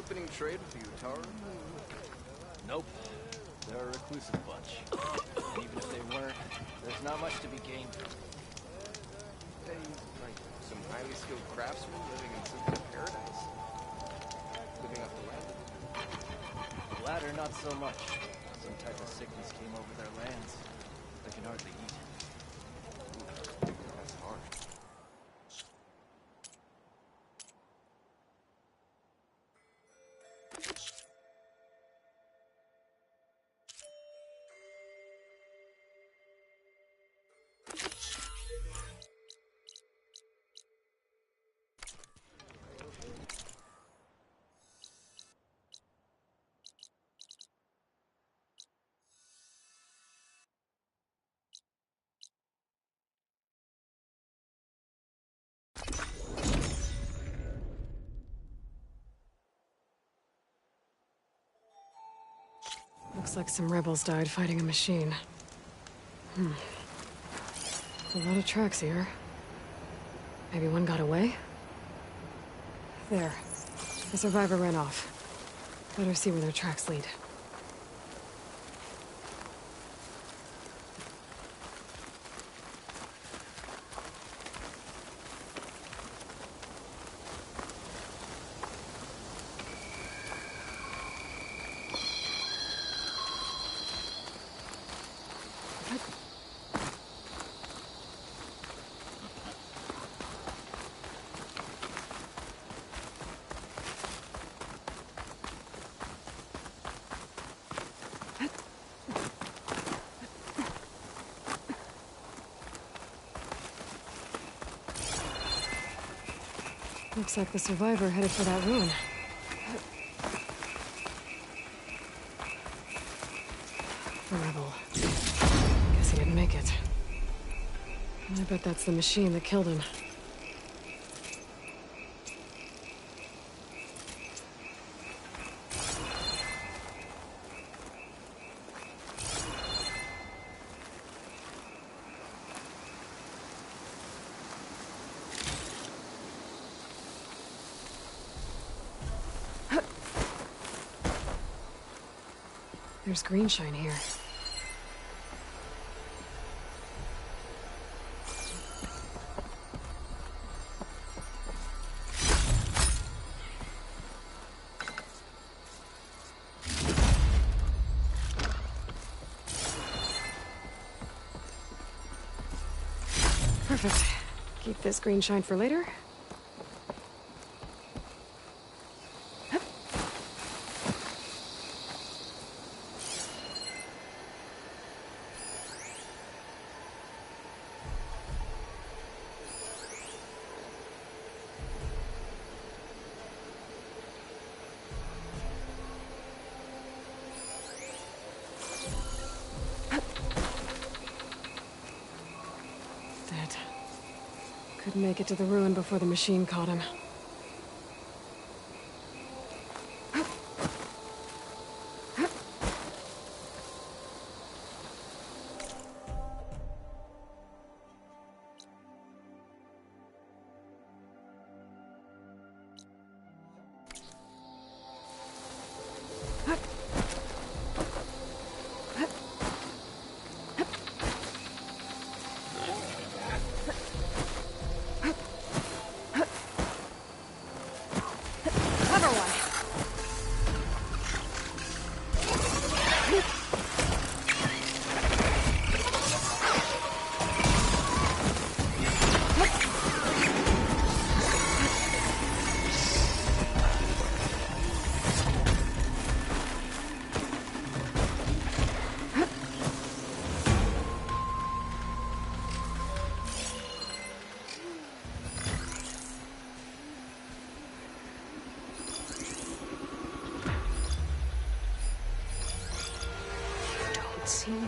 opening trade with the Utaru? Nope. They're a reclusive bunch. And even if they weren't, there's not much to be gained from it. They, like, some highly skilled craftsmen living in some kind of paradise? Living off the land? The latter, not so much. Some type of sickness came over their lands. They can hardly eat. Ooh, that's hard. Looks like some rebels died fighting a machine. A lot of tracks here. Maybe one got away? There. The survivor ran off. Better see where their tracks lead. Looks like the survivor headed for that ruin. The rebel. Guess he didn't make it. I bet that's the machine that killed him. There's green shine here. Perfect. Keep this green shine for later. Couldn't make it to the ruin before the machine caught him. See me.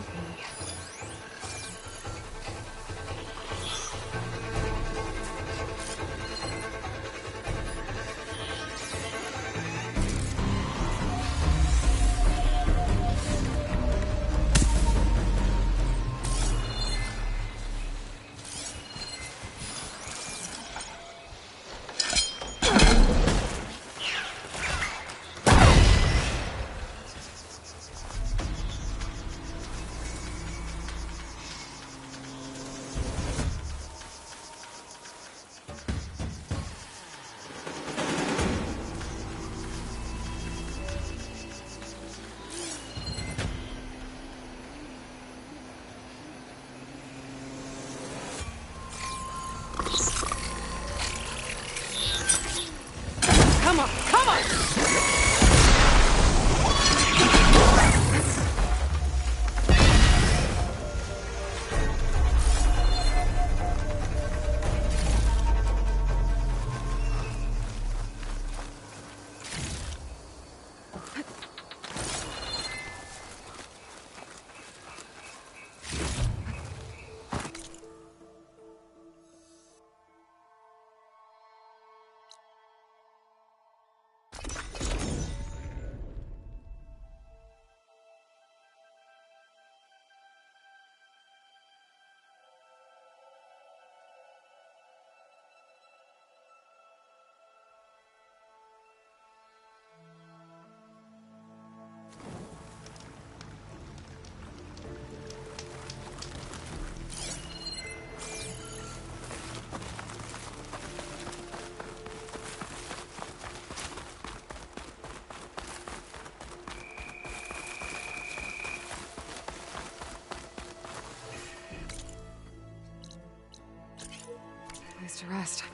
to rest.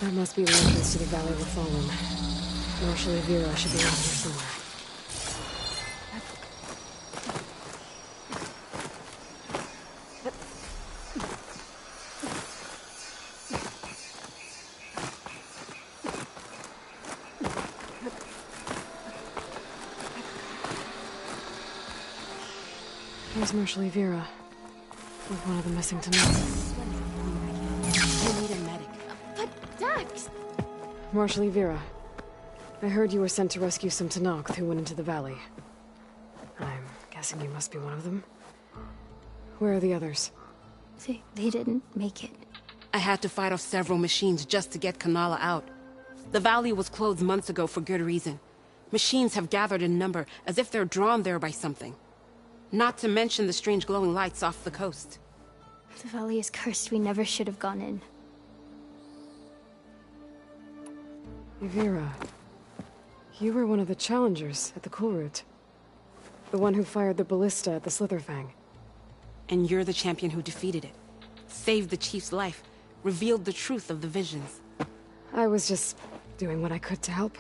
That must be the entrance to the Valley of the Fallen. Marshal Vera should be around here somewhere. Here's Marshal Vera, with one of the missing Tanaks. I need a medic. But Dax! Marshal Vera, I heard you were sent to rescue some Tanakh who went into the valley. I'm guessing you must be one of them. Where are the others? They didn't make it. I had to fight off several machines just to get Kanala out. The valley was closed months ago for good reason. Machines have gathered in number, as if they're drawn there by something. Not to mention the strange glowing lights off the coast. The valley is cursed. We never should have gone in. Vera, you were one of the challengers at the Cool Route. The one who fired the ballista at the Slitherfang. And you're the champion who defeated it. Saved the chief's life. Revealed the truth of the visions. I was just doing what I could to help.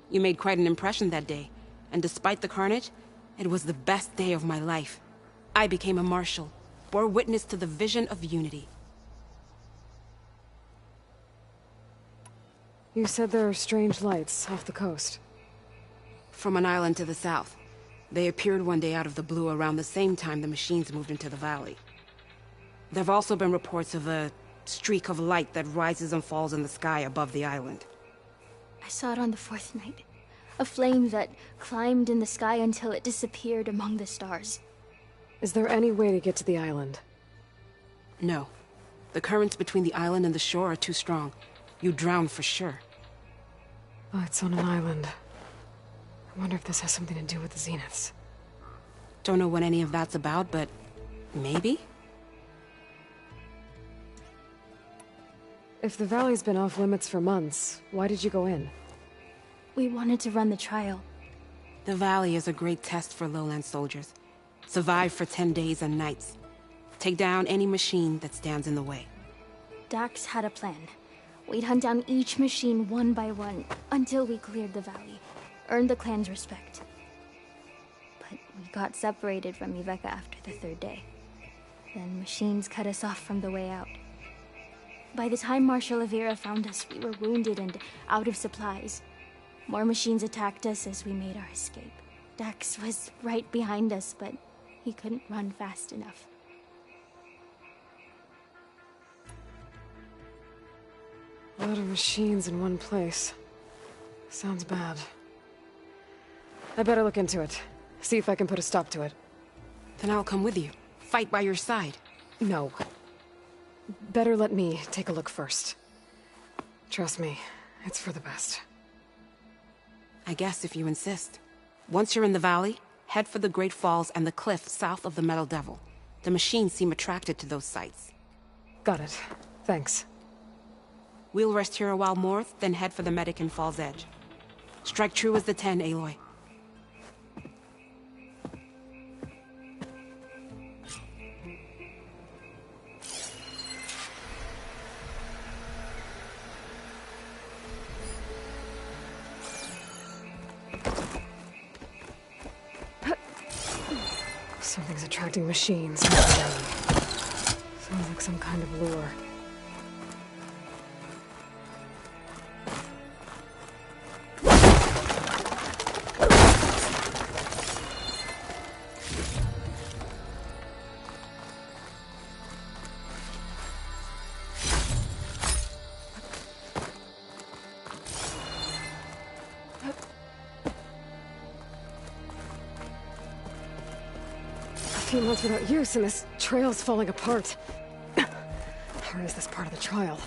You made quite an impression that day. And despite the carnage, it was the best day of my life. I became a marshal, bore witness to the vision of unity. You said there are strange lights off the coast. From an island to the south. They appeared one day out of the blue around the same time the machines moved into the valley. There have also been reports of a streak of light that rises and falls in the sky above the island. I saw it on the fourth night. A flame that climbed in the sky until it disappeared among the stars. Is there any way to get to the island? No. The currents between the island and the shore are too strong. You'd drown for sure. Oh, it's on an island. I wonder if this has something to do with the Zeniths. Don't know what any of that's about, but maybe? If the valley's been off limits for months, why did you go in? We wanted to run the trial. The valley is a great test for lowland soldiers. Survive for 10 days and nights. Take down any machine that stands in the way. Dax had a plan. We'd hunt down each machine one by one until we cleared the valley. Earned the clan's respect. But we got separated from Iveka after the third day. Then machines cut us off from the way out. By the time Marshal Vera found us, we were wounded and out of supplies. More machines attacked us as we made our escape. Dax was right behind us, but he couldn't run fast enough. A lot of machines in one place. Sounds bad. I better look into it. See if I can put a stop to it. Then I'll come with you. Fight by your side. No. Better let me take a look first. Trust me, it's for the best. I guess if you insist. Once you're in the valley, head for the Great Falls and the cliff south of the Metal Devil. The machines seem attracted to those sites. Got it. Thanks. We'll rest here a while more, then head for the medic in Fall's Edge. Strike true as the 10, Aloy. Something's attracting machines. Sounds like some kind of lure. A few months without use, and this trail's falling apart. Or is this part of the trial?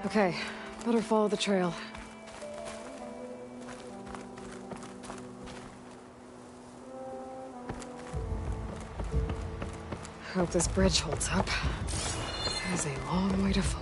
Okay, better follow the trail. Hope this bridge holds up. It is a long way to fall.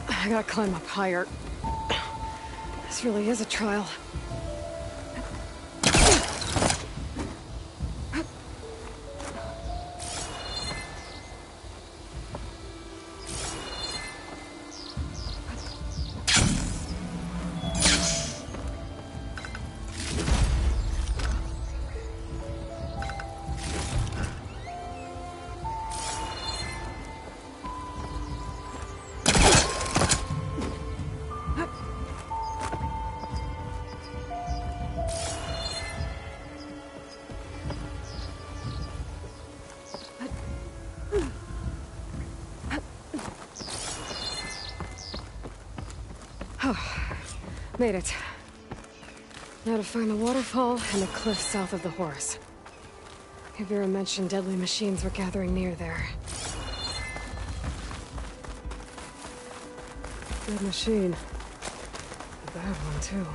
I gotta climb up higher. This really is a trial. Made it. Now to find the waterfall and the cliff south of the horse. Vera mentioned deadly machines were gathering near there. Good machine. A bad one, too.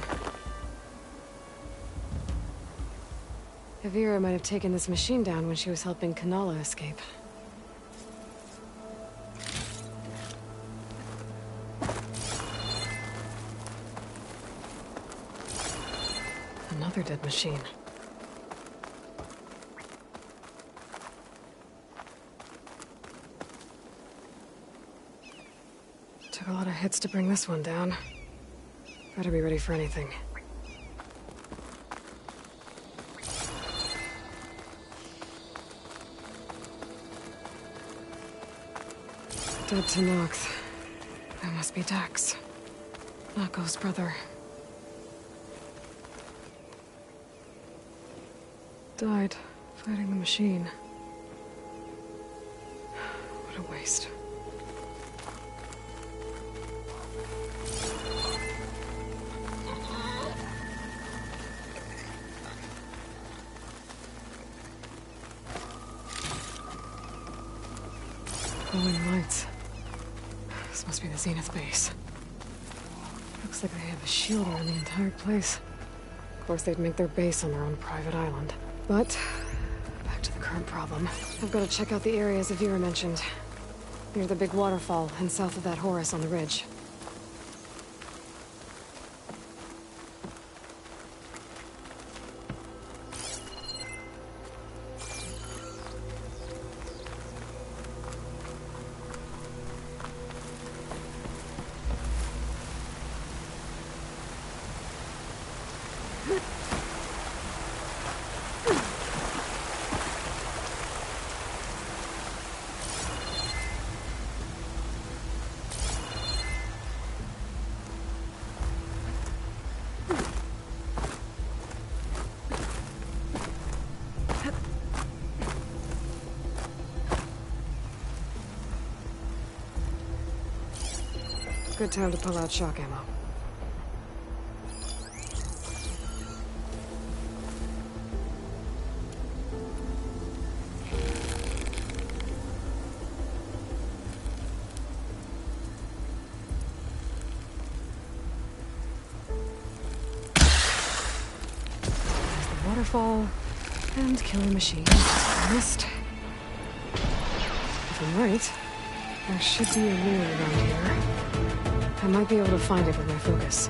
Vera might have taken this machine down when she was helping Kanala escape. Another dead machine. Took a lot of hits to bring this one down. Better be ready for anything. Dead to Nox. That must be Dex. Nako's brother. Died fighting the machine. What a waste. Glowing lights. This must be the Zenith base. Looks like they have a shield around the entire place. Of course, they'd make their base on their own private island. But, back to the current problem. I've got to check out the areas Avira mentioned. Near the big waterfall and south of that Horus on the ridge. Good time to pull out shock ammo. There's the waterfall and killer machine. Missed. If I'm right, there should be a lure around here. I might be able to find it with my focus.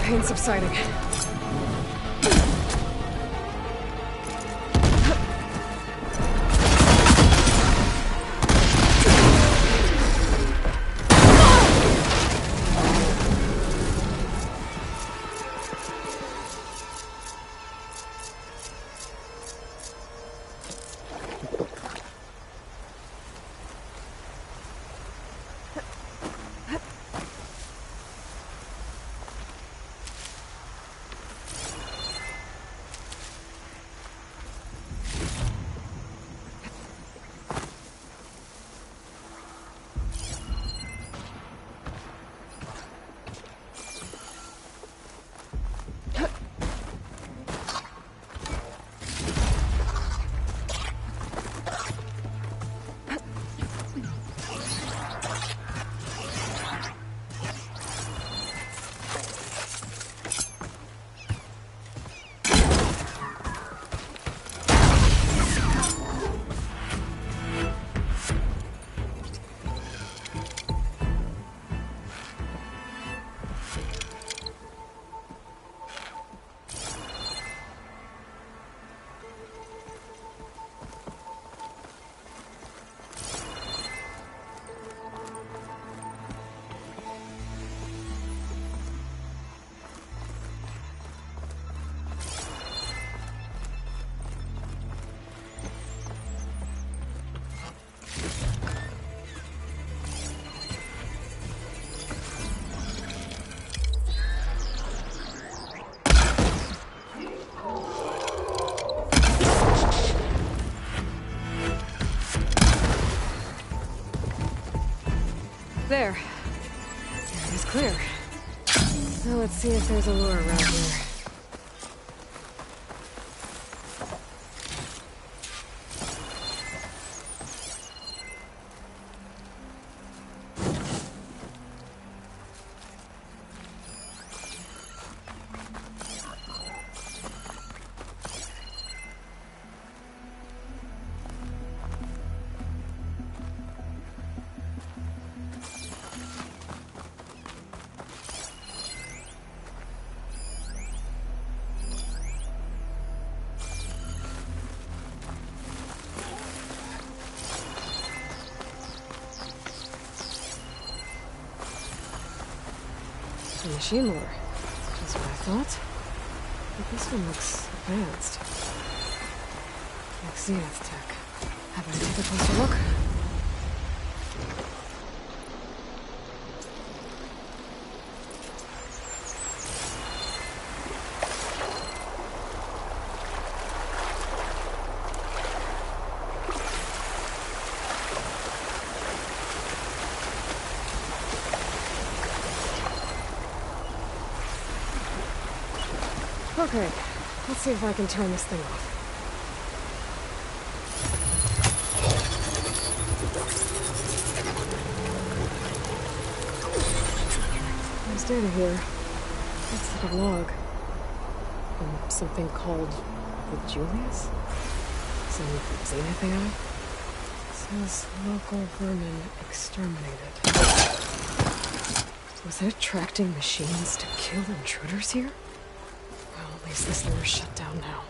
Pain subsiding. There. Area's clear. Now let's see if there's a lure around here. A machine lore. That's what I thought. But this one looks advanced. Like Zenith tech. How about I take a closer look? Okay, let's see if I can turn this thing off. There's data here. Looks like a log. From something called the Julius? Some Zenith AI? It says local vermin exterminated. Was it attracting machines to kill intruders here? Well, at least this lore's shut down now.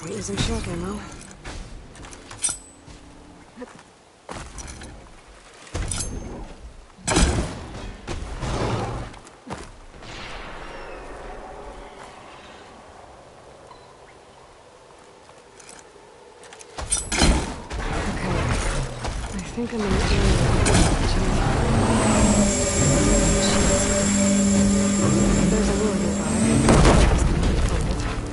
We're using shock ammo. I think I'm in the area. There's a lure nearby. Just gonna need to find it.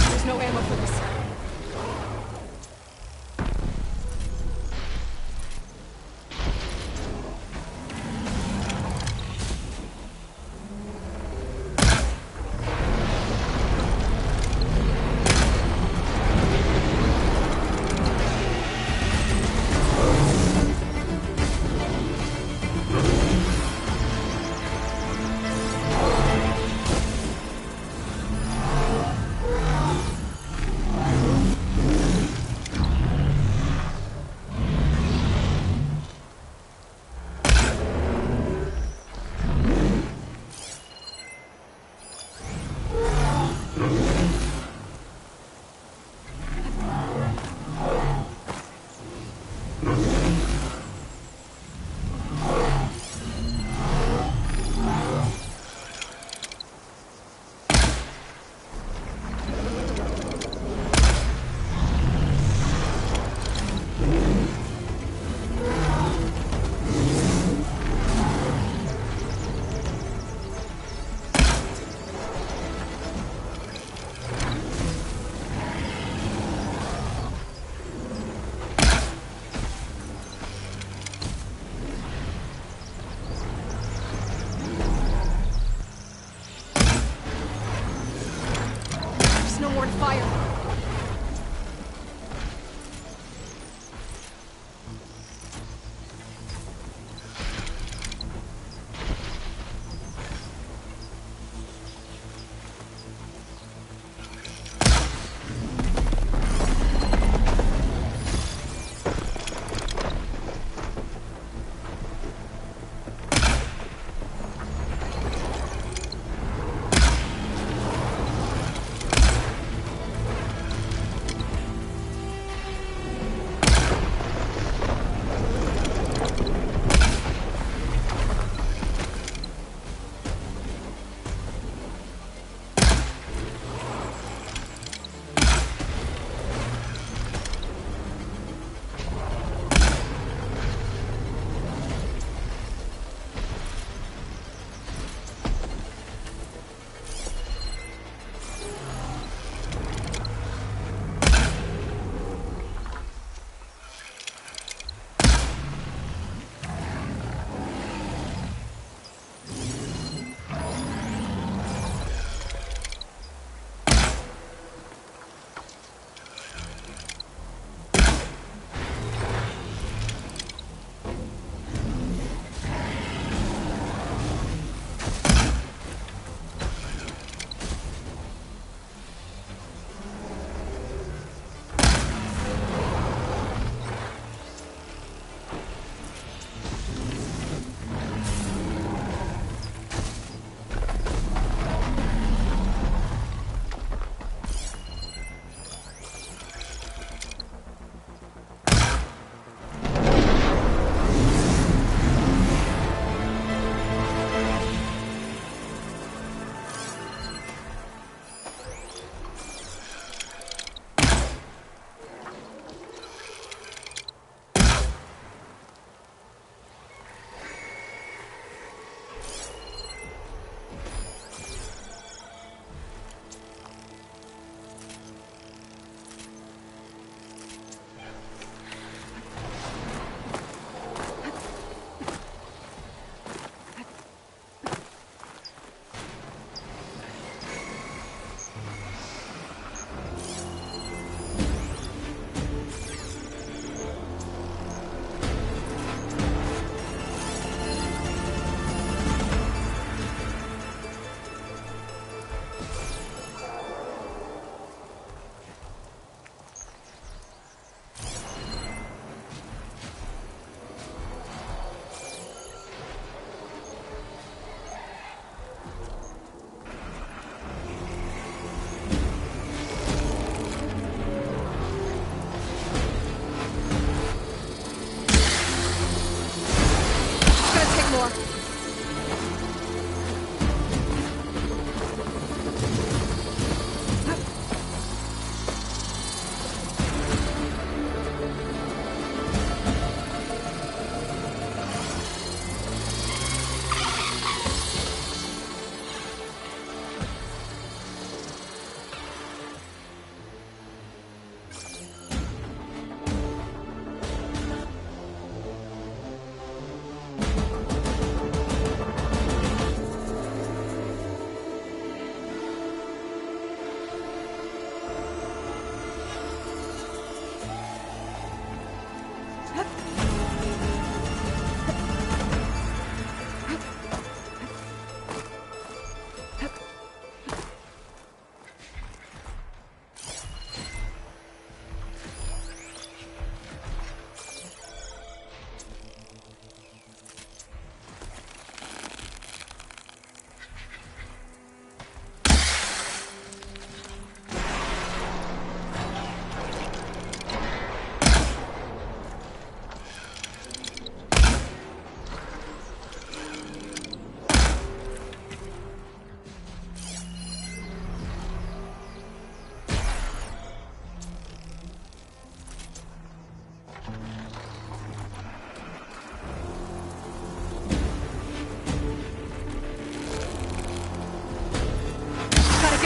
There's no ammo for this. No more to fire.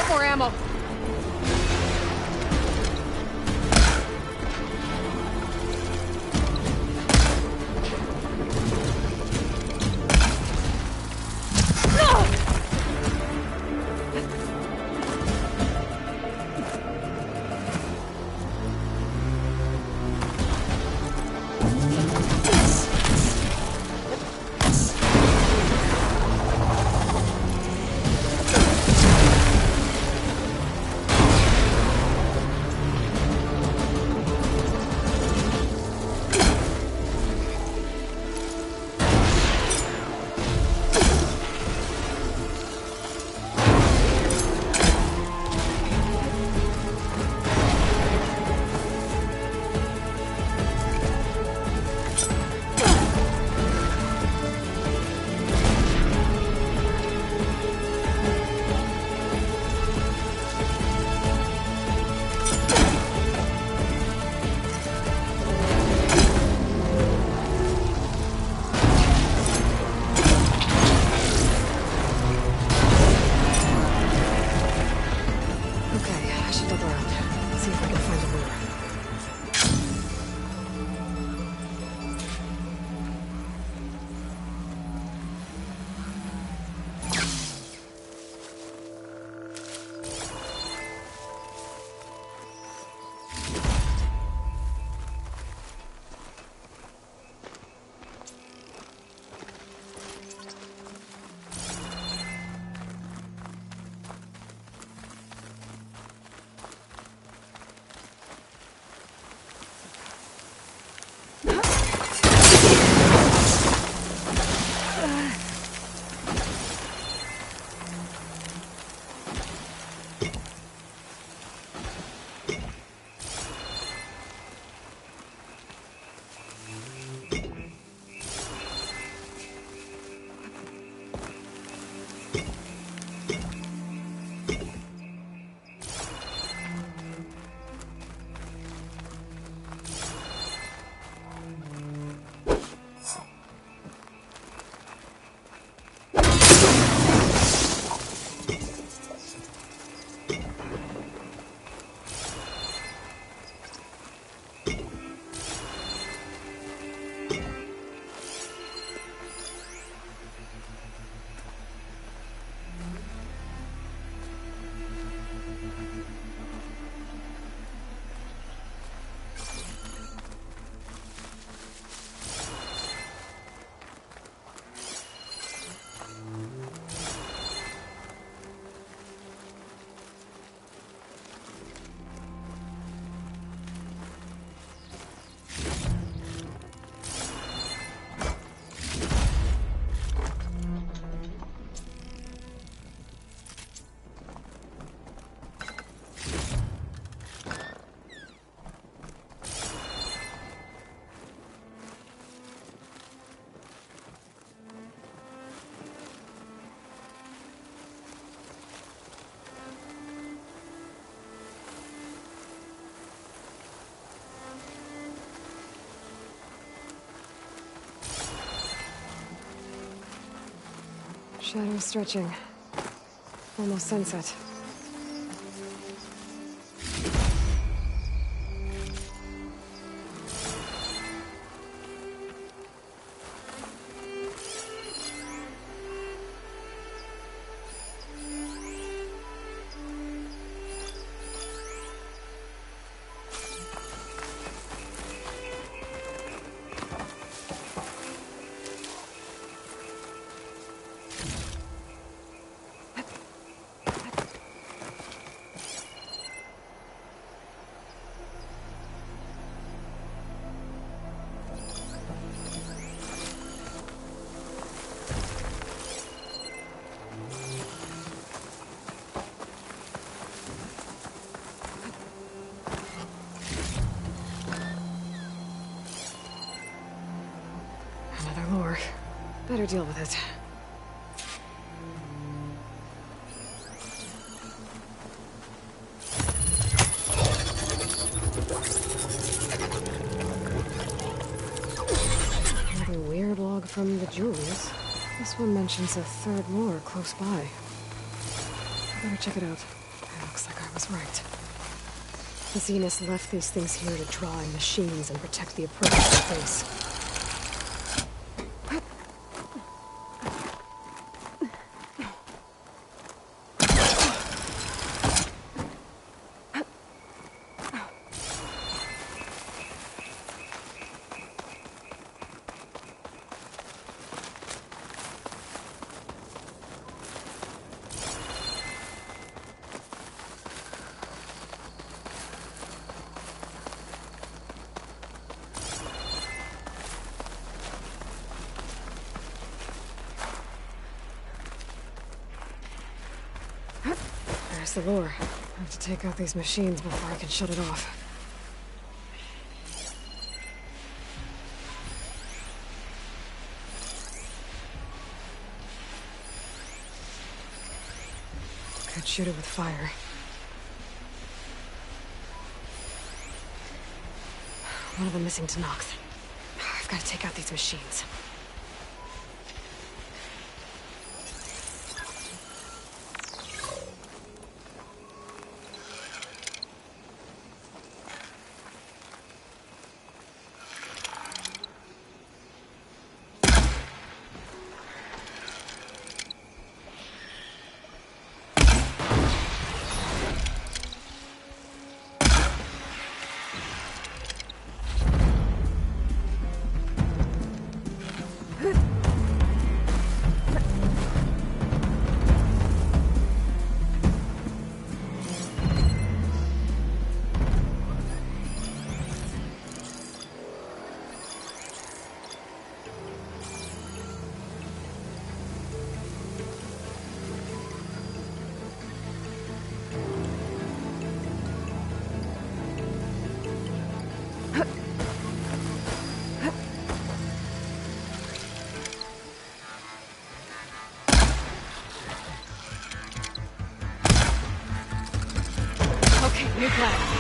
get more ammo. Shadow stretching. Almost sunset. Another lure. Better deal with it. Another weird log from the jewels. This one mentions a third lure close by. Better check it out. Looks like I was right. The Zeniths left these things here to draw in machines and protect the approach to space. There's the lure. I have to take out these machines before I can shut it off. Could shoot it with fire. One of them missing to Nox. I've got to take out these machines. New plan.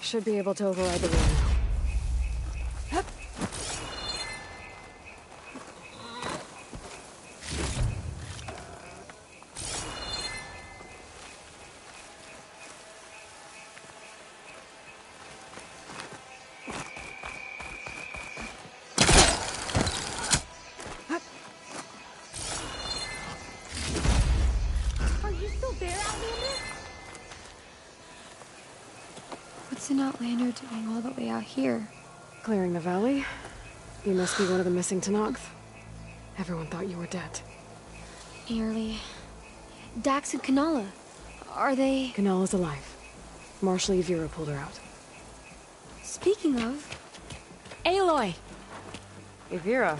Should be able to override the wheel now. Are you still there, Outlander? What's an Outlander doing all the way out here? Clearing the valley? You must be one of the missing Tenakth. Everyone thought you were dead. Nearly. Dax and Kanala. Are they... Kanala's alive. Marshal Yvira pulled her out. Speaking of... Aloy! Yvira.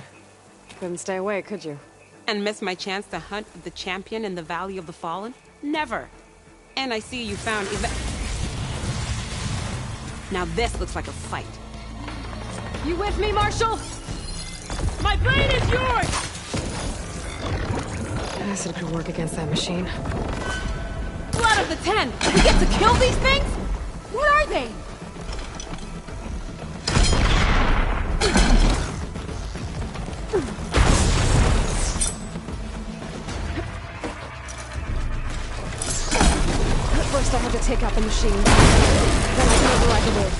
Couldn't stay away, could you? And miss my chance to hunt the champion in the Valley of the Fallen? Never! And I see you found Now this looks like a fight. You with me, Marshall? My brain is yours! Acid could work against that machine. 2 out of the 10! We get to kill these things? What are they? First I have to take out the machine. Then I can override the lid.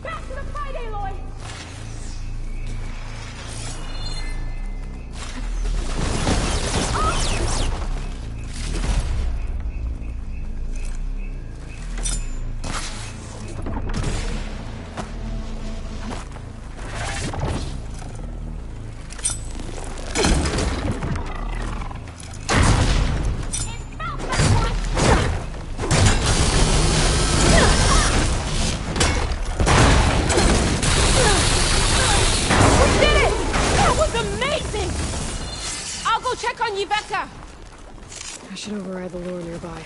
Back to the fight, Aloy! Check on Yveka! I should override the lure nearby.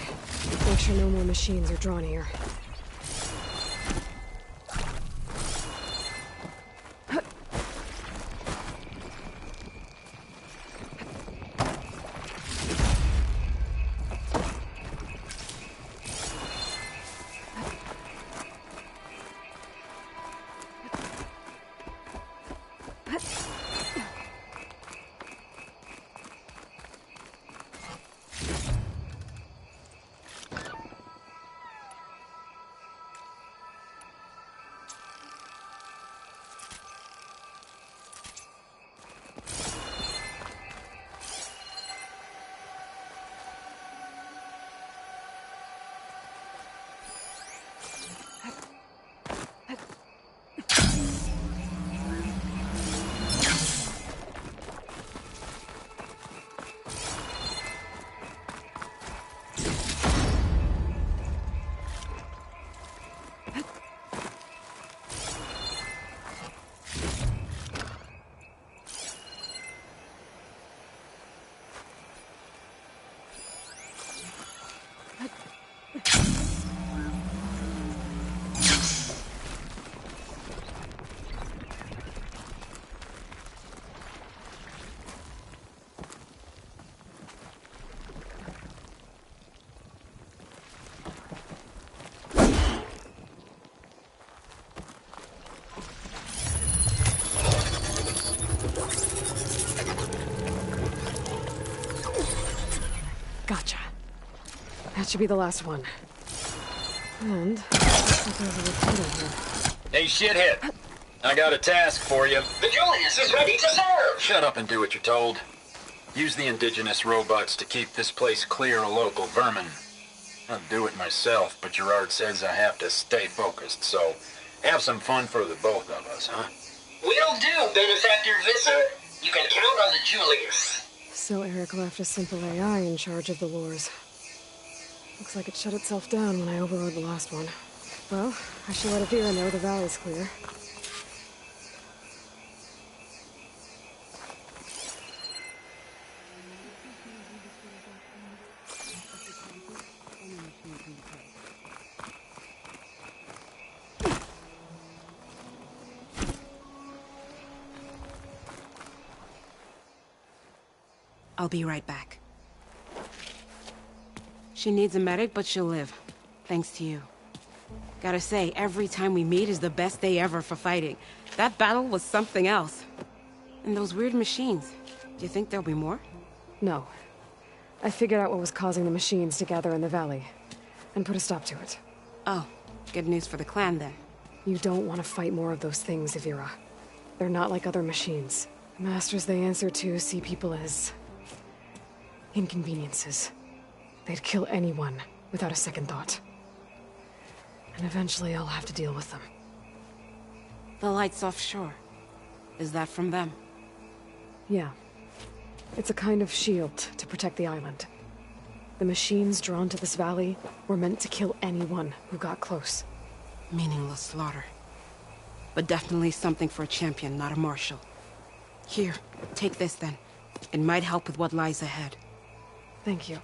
Make sure no more machines are drawn here. Gotcha. That should be the last one. And looks like there's a repeater here. Hey, shithead. I got a task for you. The Julius is ready to serve! Shut up and do what you're told. Use the indigenous robots to keep this place clear of local vermin. I'll do it myself, but Gerard says I have to stay focused, so have some fun for the both of us, huh? Will do, Benefactor Visser. You can count on the Julius. So Eric left a simple AI in charge of the lures. Looks like it shut itself down when I overrode the last one. Well, I should let Avira know the valley's clear. I'll be right back. She needs a medic, but she'll live. Thanks to you. Gotta say, every time we meet is the best day ever for fighting. That battle was something else. And those weird machines. Do you think there'll be more? No. I figured out what was causing the machines to gather in the valley, and put a stop to it. Oh, good news for the clan then. You don't want to fight more of those things, Ivira. They're not like other machines. The masters they answer to see people as inconveniences. They'd kill anyone without a second thought. And eventually I'll have to deal with them. The lights offshore. Is that from them? Yeah. It's a kind of shield to protect the island. The machines drawn to this valley were meant to kill anyone who got close. Meaningless slaughter. But definitely something for a champion, not a marshal. Here, take this then. It might help with what lies ahead. Thank you.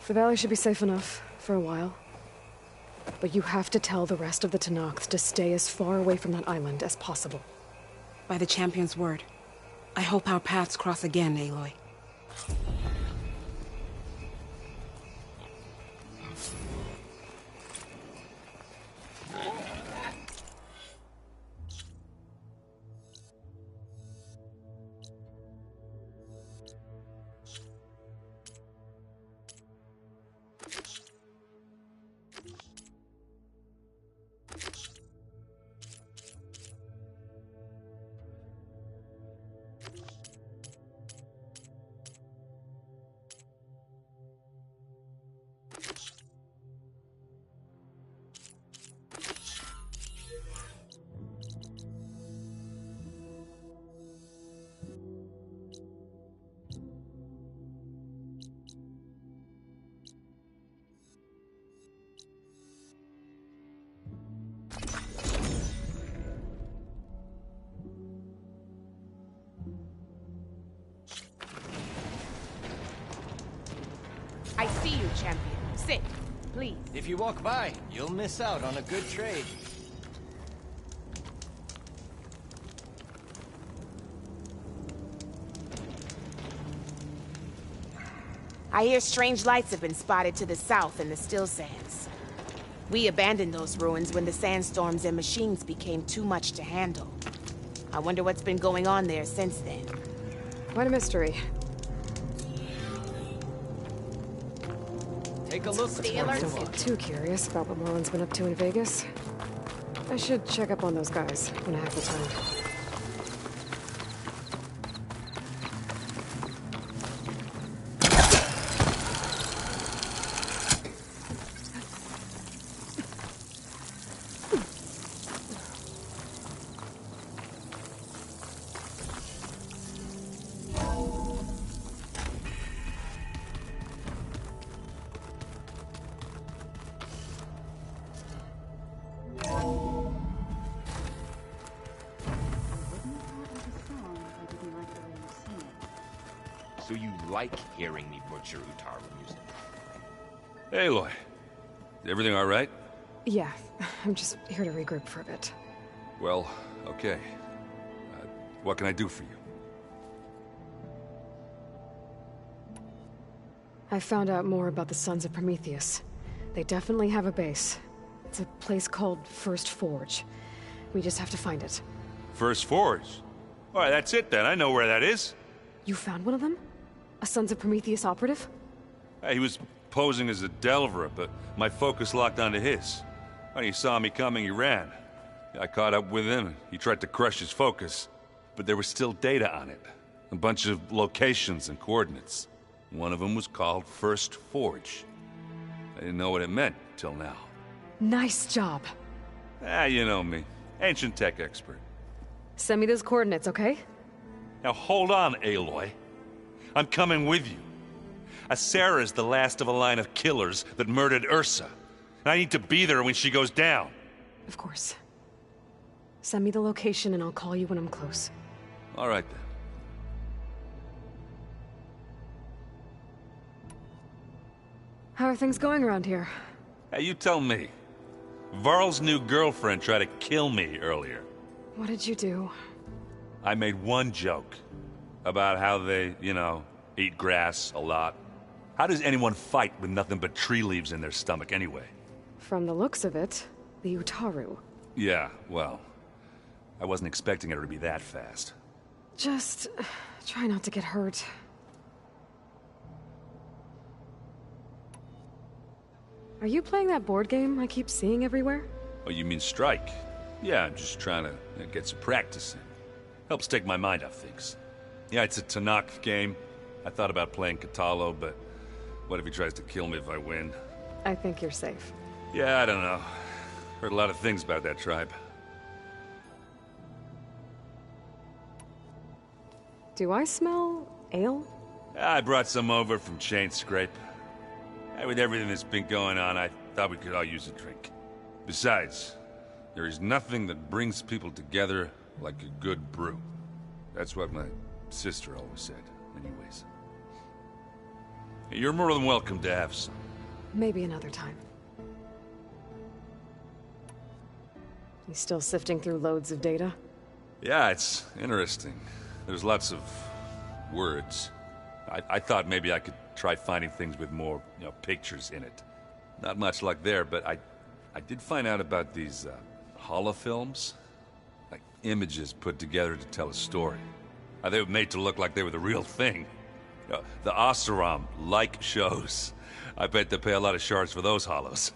The valley should be safe enough for a while. But you have to tell the rest of the Tenakth to stay as far away from that island as possible. By the champion's word. I hope our paths cross again, Aloy. I see you, champion. Sit, please. If you walk by, you'll miss out on a good trade. I hear strange lights have been spotted to the south in the still sands. We abandoned those ruins when the sandstorms and machines became too much to handle. I wonder what's been going on there since then. Quite a mystery. Take a look. Stay alert. Don't get too curious about what Merlin's been up to in Vegas. I should check up on those guys when I have the time. So you like hearing me butcher Utaru music? Aloy, is everything all right? Yeah, I'm just here to regroup for a bit. Well, okay. What can I do for you? I found out more about the Sons of Prometheus. They definitely have a base. It's a place called First Forge. We just have to find it. First Forge? All right, that's it then. I know where that is. You found one of them? A Sons of Prometheus operative? He was posing as a Delver, but my focus locked onto his. When he saw me coming, he ran. I caught up with him, and he tried to crush his focus. But there was still data on it. A bunch of locations and coordinates. One of them was called First Forge. I didn't know what it meant till now. Nice job. You know me. Ancient tech expert. Send me those coordinates, okay? Now hold on, Aloy. I'm coming with you. Asera's the last of a line of killers that murdered Ursa. And I need to be there when she goes down. Of course. Send me the location and I'll call you when I'm close. All right then. How are things going around here? Hey, you tell me. Varl's new girlfriend tried to kill me earlier. What did you do? I made one joke. About how they, eat grass a lot. How does anyone fight with nothing but tree leaves in their stomach anyway? From the looks of it, the Utaru. Yeah, well, I wasn't expecting her to be that fast. Just try not to get hurt. Are you playing that board game I keep seeing everywhere? Oh, you mean Strike? Yeah, I'm just trying to get some practice in. Helps take my mind off things. Yeah, it's a Tanakh game. I thought about playing Katalo, but what if he tries to kill me if I win? I think you're safe. Yeah, I don't know. Heard a lot of things about that tribe. Do I smell ale? I brought some over from Chain Scrape. With everything that's been going on, I thought we could all use a drink. Besides, there is nothing that brings people together like a good brew. That's what my sister always said, anyways. You're more than welcome to have some. Maybe another time. You still sifting through loads of data? Yeah, it's interesting. There's lots of words. I thought maybe I could try finding things with more, pictures in it. Not much luck there, but I did find out about these holofilms. Like images put together to tell a story. They were made to look like they were the real thing. The Oseram like shows. I bet they pay a lot of shards for those hollows.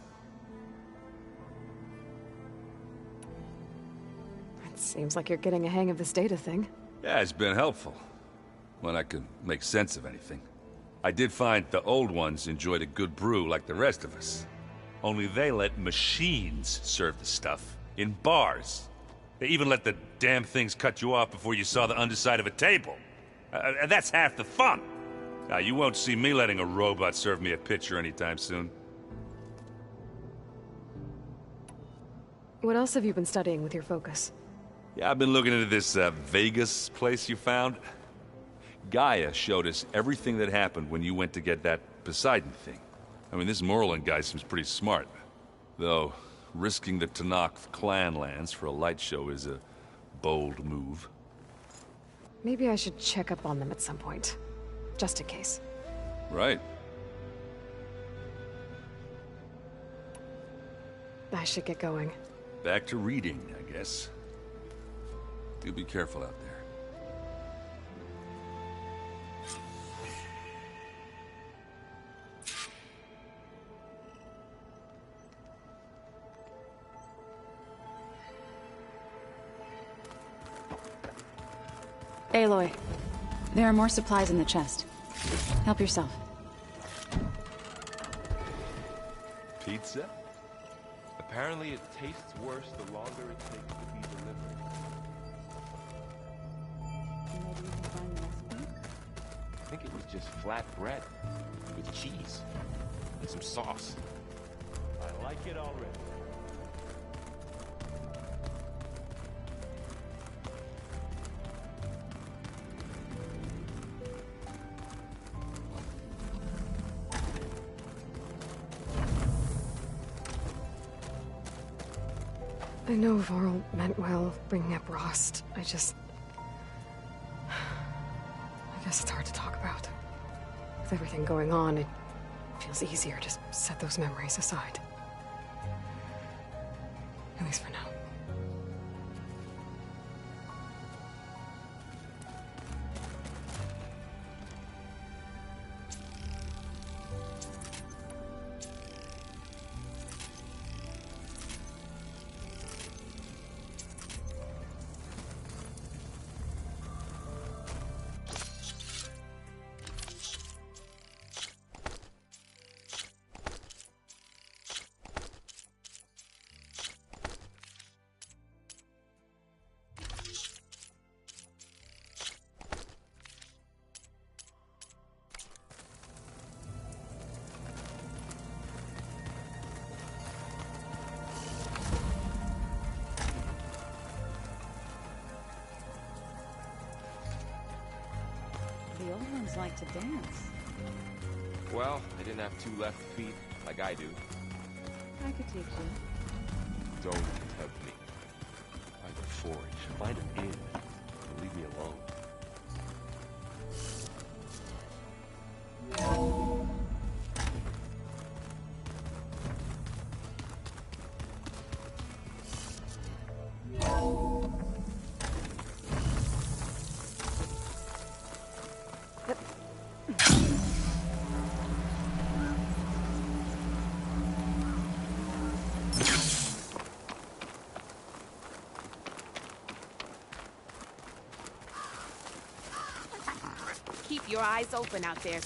It seems like you're getting a hang of this data thing. Yeah, it's been helpful. When I could make sense of anything. I did find the old ones enjoyed a good brew like the rest of us. Only they let machines serve the stuff in bars. They even let the damn things cut you off before you saw the underside of a table. And that's half the fun. Now, you won't see me letting a robot serve me a pitcher anytime soon. What else have you been studying with your focus? Yeah, I've been looking into this Vegas place you found. Gaia showed us everything that happened when you went to get that Poseidon thing. I mean, this Morlun guy seems pretty smart. Though, risking the Tanakh clan lands for a light show is a bold move. Maybe I should check up on them at some point. Just in case. Right. I should get going. Back to reading, I guess. Do be careful out there. Aloy, there are more supplies in the chest. Help yourself. Pizza? Apparently it tastes worse the longer it takes to be delivered. I think it was just flat bread with cheese and some sauce. I like it already. I know Varl meant well, bringing up Rost. I guess it's hard to talk about. With everything going on, it feels easier to set those memories aside. At least for now. The old ones like to dance. Well, they didn't have two left feet like I do. I could teach you. Don't tempt me. Find a forge, find an inn, and leave me alone. Keep your eyes open out there.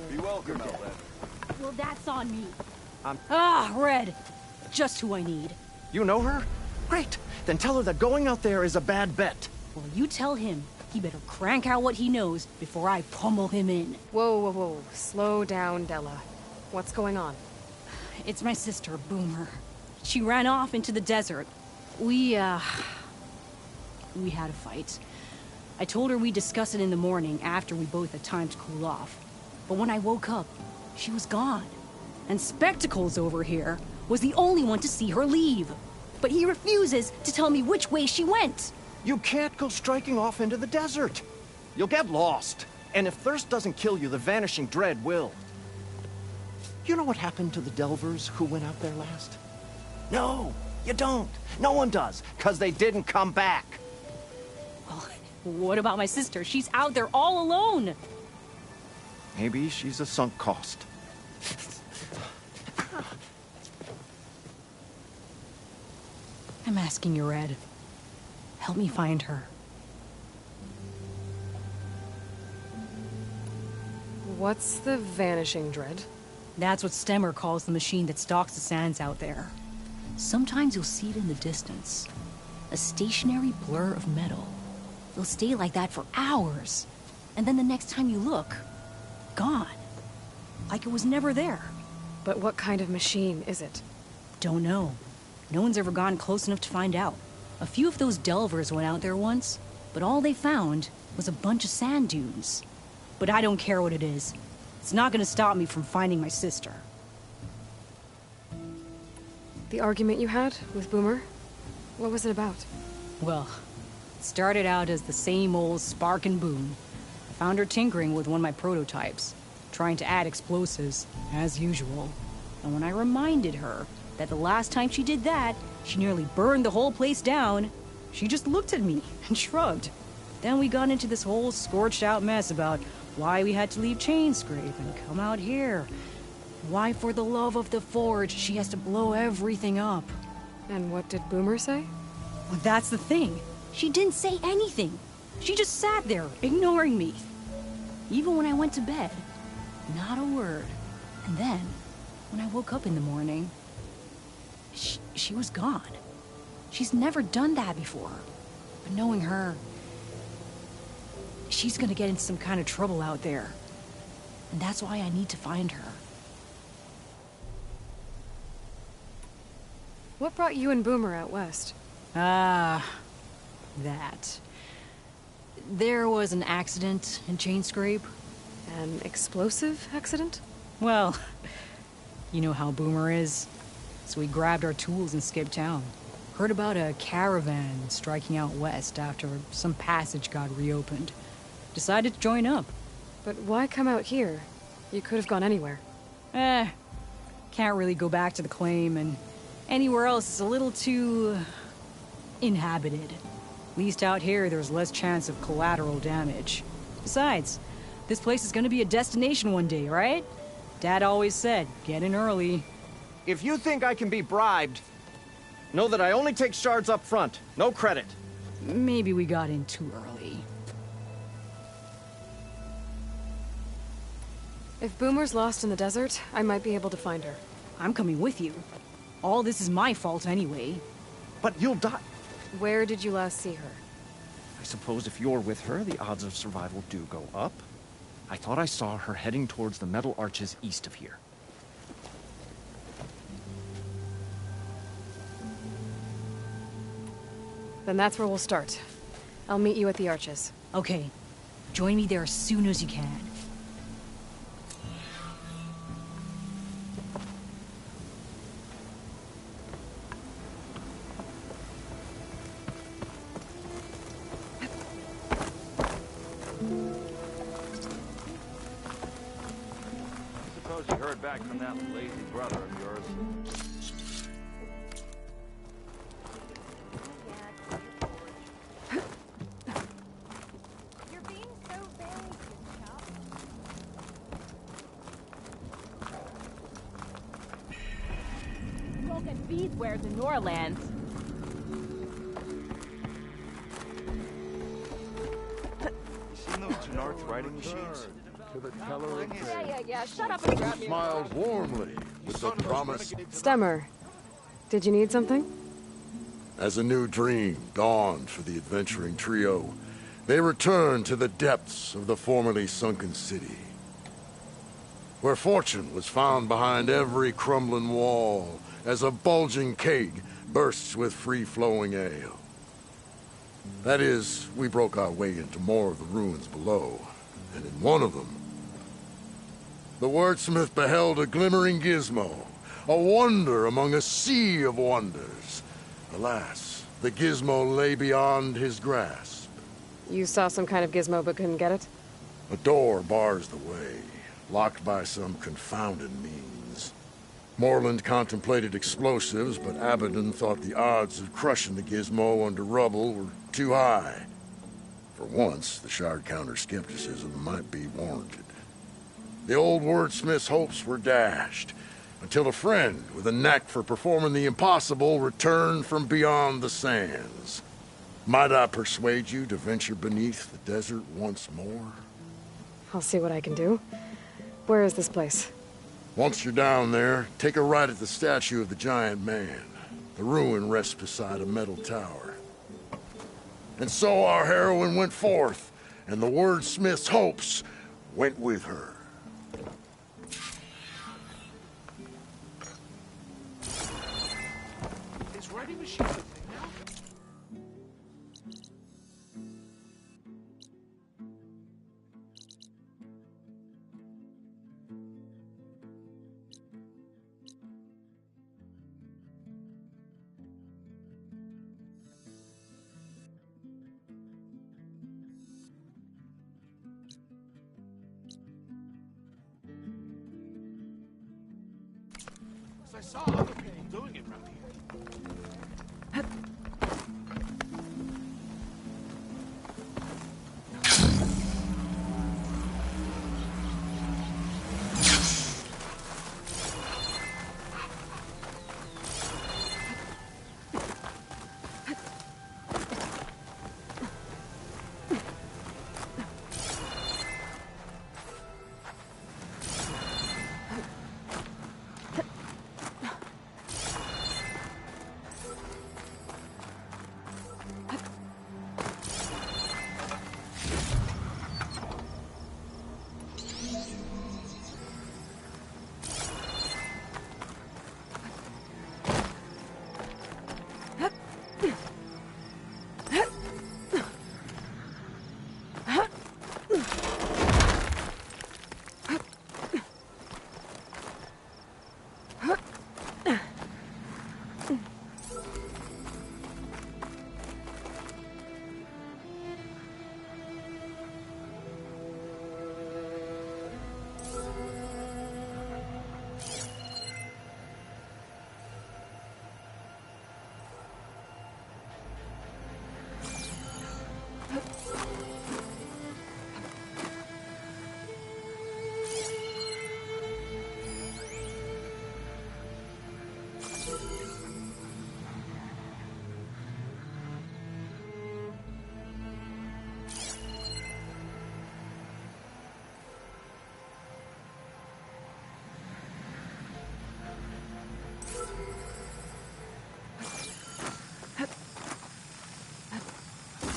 Be welcome, Outlander. Well, that's on me. Red. Just who I need. You know her? Great. Then tell her that going out there is a bad bet. Well, you tell him he better crank out what he knows before I pummel him in. Whoa, whoa, whoa. Slow down, Della. What's going on? It's my sister, Boomer. She ran off into the desert. We had a fight. I told her we'd discuss it in the morning after we both had time to cool off. But when I woke up, she was gone. And Spectacles over here was the only one to see her leave. But he refuses to tell me which way she went. You can't go striking off into the desert. You'll get lost. And if thirst doesn't kill you, the Vanishing Dread will. You know what happened to the Delvers who went out there last? No, you don't. No one does, because they didn't come back. Well, what about my sister? She's out there all alone. Maybe she's a sunk cost. I'm asking you, Red. Help me find her. What's the Vanishing Dread? That's what Stemmer calls the machine that stalks the sands out there. Sometimes you'll see it in the distance. A stationary blur of metal. It'll stay like that for hours. And then the next time you look, gone. Like it was never there. But what kind of machine is it? Don't know. No one's ever gone close enough to find out. A few of those delvers went out there once, but all they found was a bunch of sand dunes. But I don't care what it is. It's not gonna stop me from finding my sister. The argument you had with Boomer? What was it about? Well, it started out as the same old spark and boom. I found her tinkering with one of my prototypes, trying to add explosives, as usual. And when I reminded her that the last time she did that, she nearly burned the whole place down, she just looked at me and shrugged. Then we got into this whole scorched out mess about why we had to leave Chainscrape and come out here. Why, for the love of the Forge, she has to blow everything up. And what did Boomer say? Well, that's the thing. She didn't say anything. She just sat there, ignoring me. Even when I went to bed, not a word. And then, when I woke up in the morning, she was gone. She's never done that before. But knowing her, she's gonna get into some kind of trouble out there. And that's why I need to find her. What brought you and Boomer out west? Ah, that. There was an accident in Chainscrape. An explosive accident? Well, you know how Boomer is. So we grabbed our tools and skipped town. Heard about a caravan striking out west after some passage got reopened. Decided to join up. But why come out here? You could have gone anywhere. Can't really go back to the claim, and anywhere else is a little too inhabited. At least out here, there's less chance of collateral damage. Besides, this place is gonna be a destination one day, right? Dad always said, get in early. If you think I can be bribed, know that I only take shards up front, no credit. Maybe we got in too early. If Boomer's lost in the desert, I might be able to find her. I'm coming with you. All this is my fault anyway. But you'll die. Where did you last see her? I suppose if you're with her, the odds of survival do go up. I thought I saw her heading towards the metal arches east of here. Then that's where we'll start. I'll meet you at the arches. Okay. Join me there as soon as you can. Suppose you heard back from that lazy brother of yours. Beeswares in Norlands. You seen those Tunarch writing machines? To the teller of Yeah. Shut up and grab me. smiles warmly with the promise. Stemmer, did you need something? As a new dream dawned for the adventuring trio, they returned to the depths of the formerly sunken city, where fortune was found behind every crumbling wall as a bulging keg bursts with free-flowing ale. That is, we broke our way into more of the ruins below, and in one of them, the wordsmith beheld a glimmering gizmo, a wonder among a sea of wonders. Alas, the gizmo lay beyond his grasp. You saw some kind of gizmo but couldn't get it? A door bars the way, locked by some confounded means. Moreland contemplated explosives, but Abaddon thought the odds of crushing the gizmo under rubble were too high. For once, the Shard counter's skepticism might be warranted. The old wordsmith's hopes were dashed, until a friend with a knack for performing the impossible returned from beyond the sands. Might I persuade you to venture beneath the desert once more? I'll see what I can do. Where is this place? Once you're down there, take a right at the statue of the giant man. The ruin rests beside a metal tower. And so our heroine went forth, and the wordsmith's hopes went with her. Is writing machines a thing now? I saw other people doing it around here.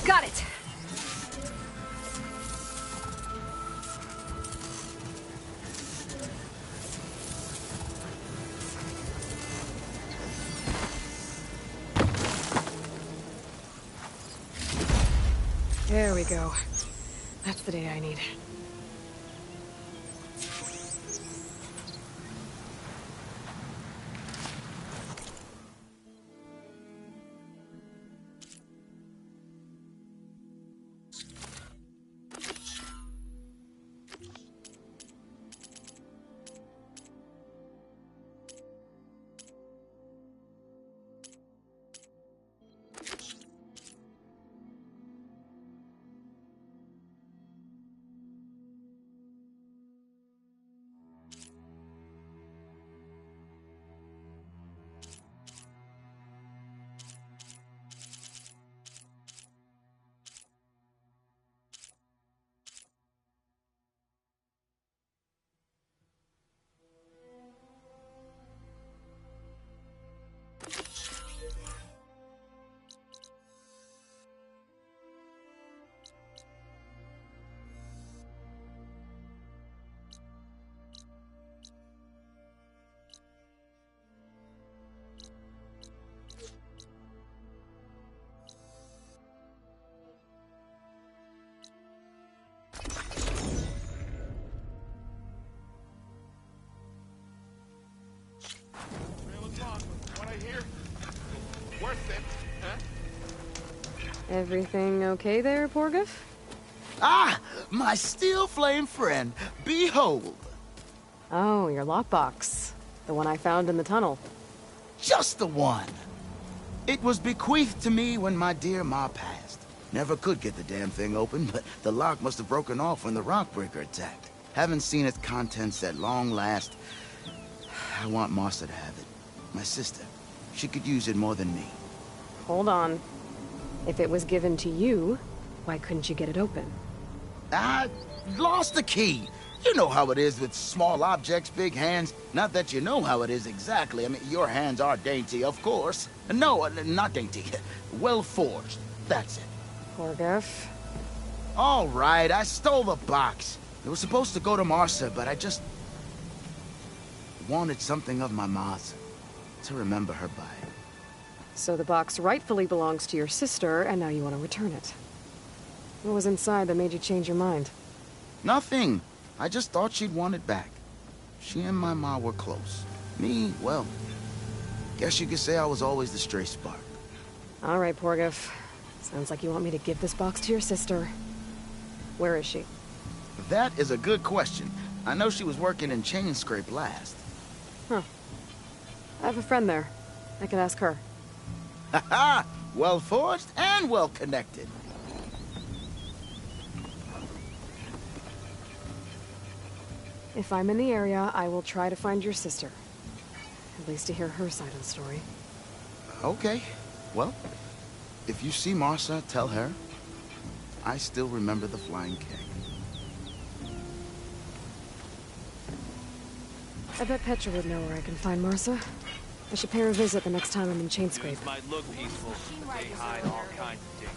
Got it! There we go. That's the data I need. What I hear? Worth it, huh? Everything okay there, Porgif? Ah! My steel flame friend, behold! Oh, your lockbox. The one I found in the tunnel. Just the one! It was bequeathed to me when my dear ma passed. Never could get the damn thing open, but the lock must have broken off when the rockbreaker attacked. Haven't seen its contents at long last. I want Martha to have it. My sister. She could use it more than me. Hold on. If it was given to you, why couldn't you get it open? I lost the key. You know how it is with small objects, big hands. Not that you know how it is exactly. I mean, your hands are dainty, of course. No, not dainty. Well forged. That's it. Porgif. All right, I stole the box. It was supposed to go to Martha, but I just wanted something of my ma's to remember her by. So the box rightfully belongs to your sister, and now you want to return it. What was inside that made you change your mind? Nothing. I just thought she'd want it back. She and my ma were close. Me, well, guess you could say I was always the stray spark. All right, Porgif. Sounds like you want me to give this box to your sister. Where is she? That is a good question. I know she was working in Chain Scrape last. Huh. I have a friend there. I can ask her. Ha ha! Well forged and well connected. If I'm in the area, I will try to find your sister. At least to hear her side of the story. Okay. Well, if you see Marsa, tell her I still remember the flying keg. I bet Petra would know where I can find Marsa. I should pay her a visit the next time I'm in Chainscrape. These might look peaceful, but they hide all kinds of danger.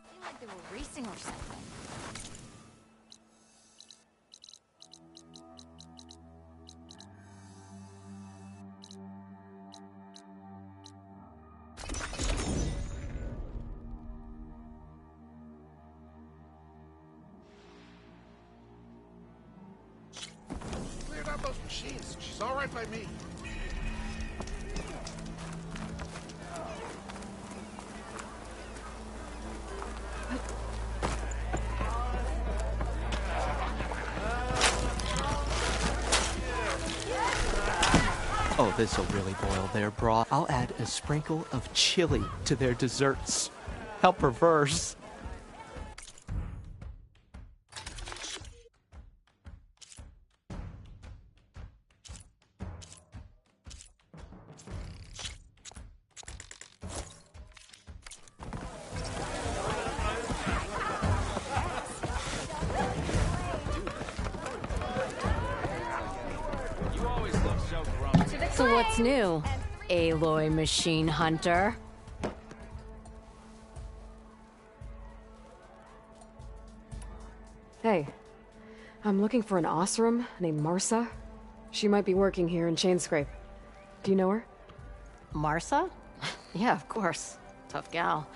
Seemed like they were racing or something. Cleared out those machines. She's all right by me. Oh, this'll really boil their broth. I'll add a sprinkle of chili to their desserts. How perverse. So what's new, Aloy machine hunter? Hey, I'm looking for an Osram named Marsa. She might be working here in Chainscrape. Do you know her? Marsa? Yeah, of course. Tough gal.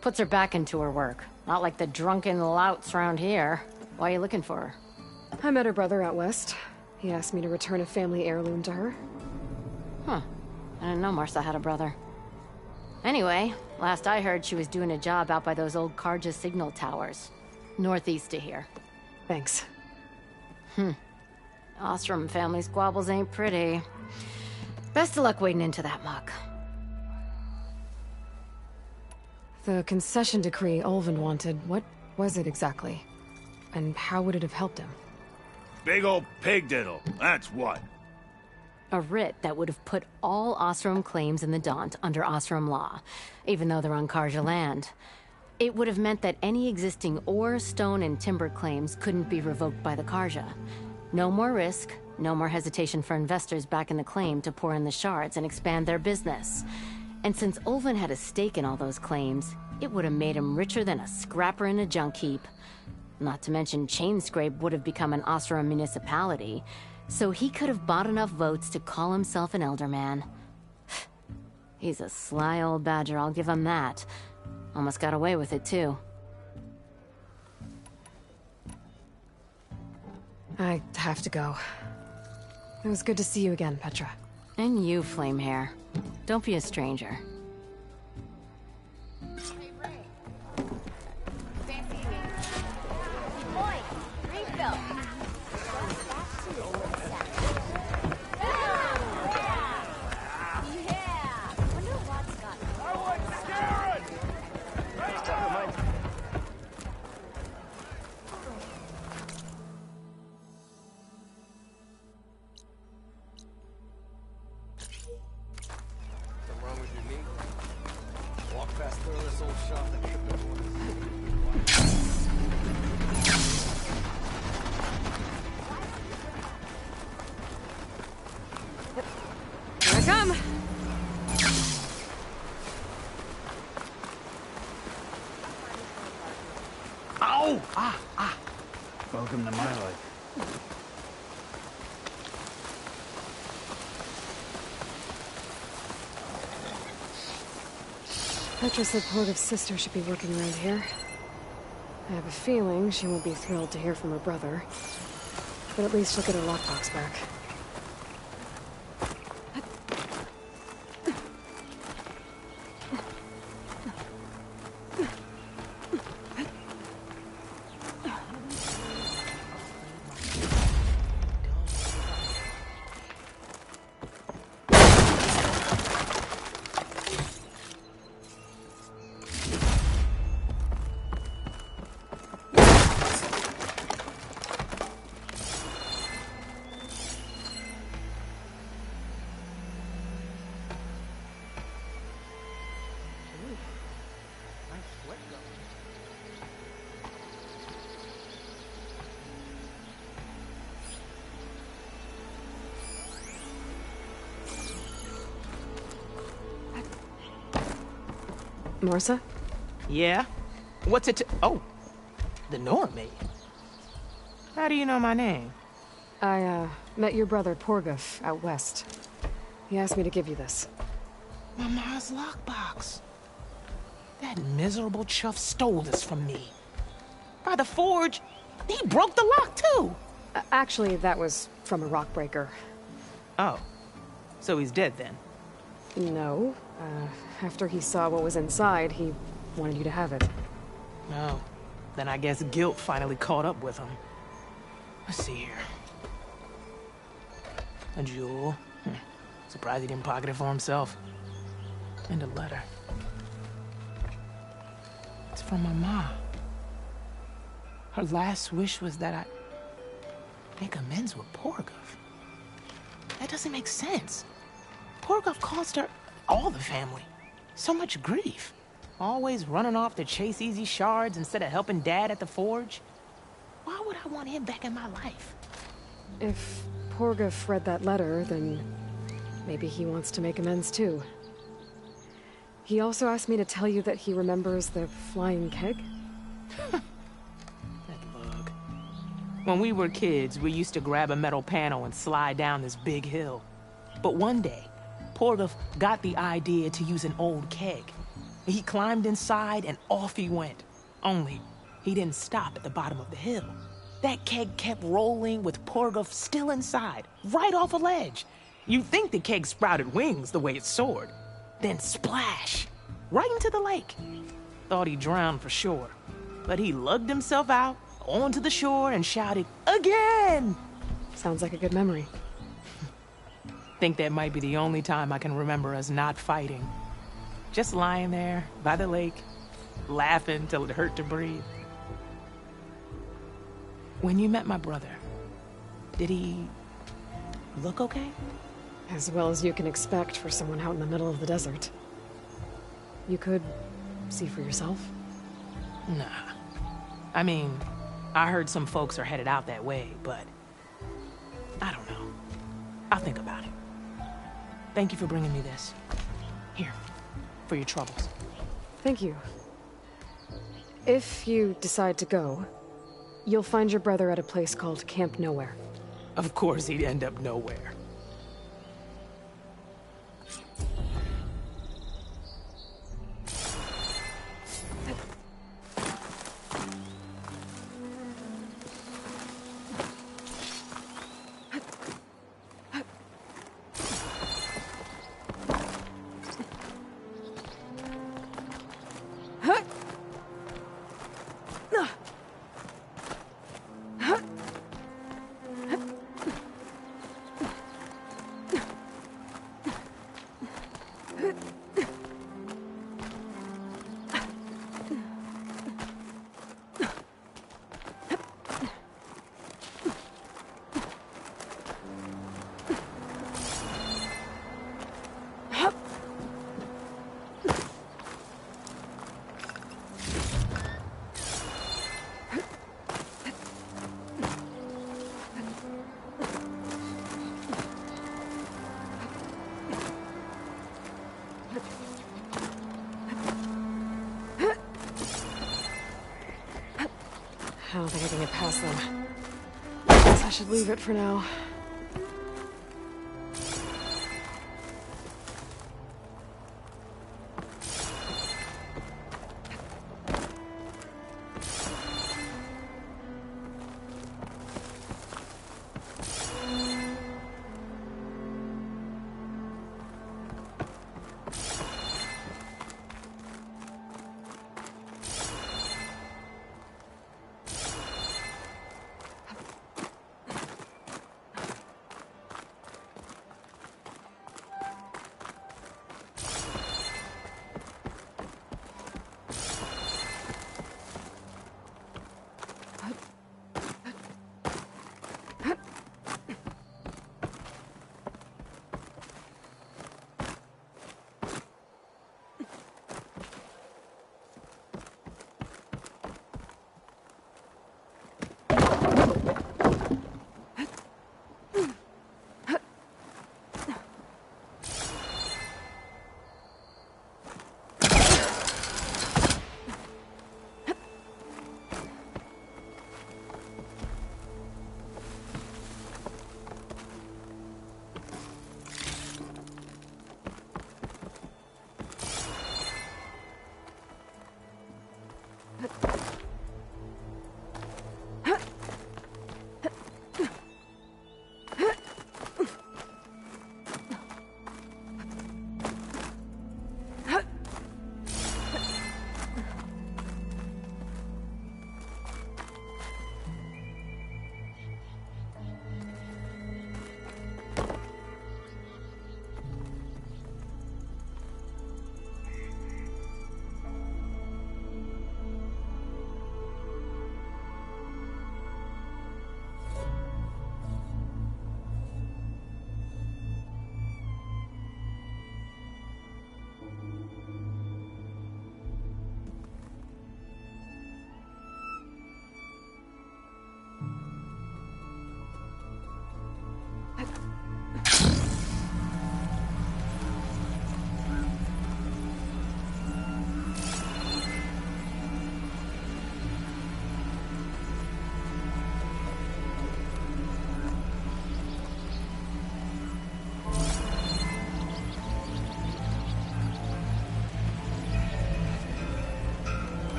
Puts her back into her work. Not like the drunken louts around here. Why are you looking for her? I met her brother out west. He asked me to return a family heirloom to her. Huh. I didn't know Marsa had a brother. Anyway, last I heard she was doing a job out by those old Karja signal towers. Northeast of here. Thanks. Ostrom family squabbles ain't pretty. Best of luck wading into that muck. The concession decree Ulvin wanted, what was it exactly? And how would it have helped him? Big old pig diddle, that's what. A writ that would have put all Ostrom claims in the Daunt under Ostrom law, even though they're on Karja land. It would have meant that any existing ore, stone, and timber claims couldn't be revoked by the Karja. No more risk, no more hesitation for investors backing the claim to pour in the shards and expand their business. And since Ulvin had a stake in all those claims, it would have made him richer than a scrapper in a junk heap. Not to mention Chainscrape would have become an Ostrom municipality, so he could have bought enough votes to call himself an elderman. He's a sly old badger, I'll give him that. Almost got away with it, too. I have to go. It was good to see you again, Petra. And you, Flamehair. Don't be a stranger. Here I come! Ow! Welcome to my life. Petra said Portive's sister should be working around here. I have a feeling she won't be thrilled to hear from her brother. But at least she'll get her lockbox back. sweat going. Marsa? Yeah? What's it to— Oh, the Nora maid. How do you know my name? I, met your brother, Porguf, out west. He asked me to give you this. My ma's lockbox. That miserable chuff stole this from me. By the forge, he broke the lock, too. Actually, that was from a rock breaker. Oh, so he's dead then? No. After he saw what was inside, he wanted you to have it. Oh, then I guess guilt finally caught up with him. Let's see here. A jewel. Surprised he didn't pocket it for himself. And a letter. It's from my mom. Her last wish was that I make amends with Porguf. That doesn't make sense. Porguf caused her, all the family, so much grief. Always running off to chase easy shards instead of helping Dad at the forge. Why would I want him back in my life? If Porguf read that letter, then maybe he wants to make amends too. He also asked me to tell you that he remembers the flying keg. That bug. When we were kids, we used to grab a metal panel and slide down this big hill. But one day, Porguf got the idea to use an old keg. He climbed inside and off he went. Only, he didn't stop at the bottom of the hill. That keg kept rolling with Porguf still inside, right off a ledge. You'd think the keg sprouted wings the way it soared. Then splash! Right into the lake. Thought he drowned for sure. But he lugged himself out, onto the shore, and shouted, "Again!" Sounds like a good memory. Think that might be the only time I can remember us not fighting. Just lying there, by the lake, laughing till it hurt to breathe. When you met my brother, did he look okay? As well as you can expect for someone out in the middle of the desert. You could see for yourself. Nah. I mean, I heard some folks are headed out that way, but I don't know. I'll think about it. Thank you for bringing me this. Here, for your troubles. Thank you. If you decide to go, you'll find your brother at a place called Camp Nowhere. Of course he'd end up nowhere. I don't think I can get past them. Guess I should leave it for now.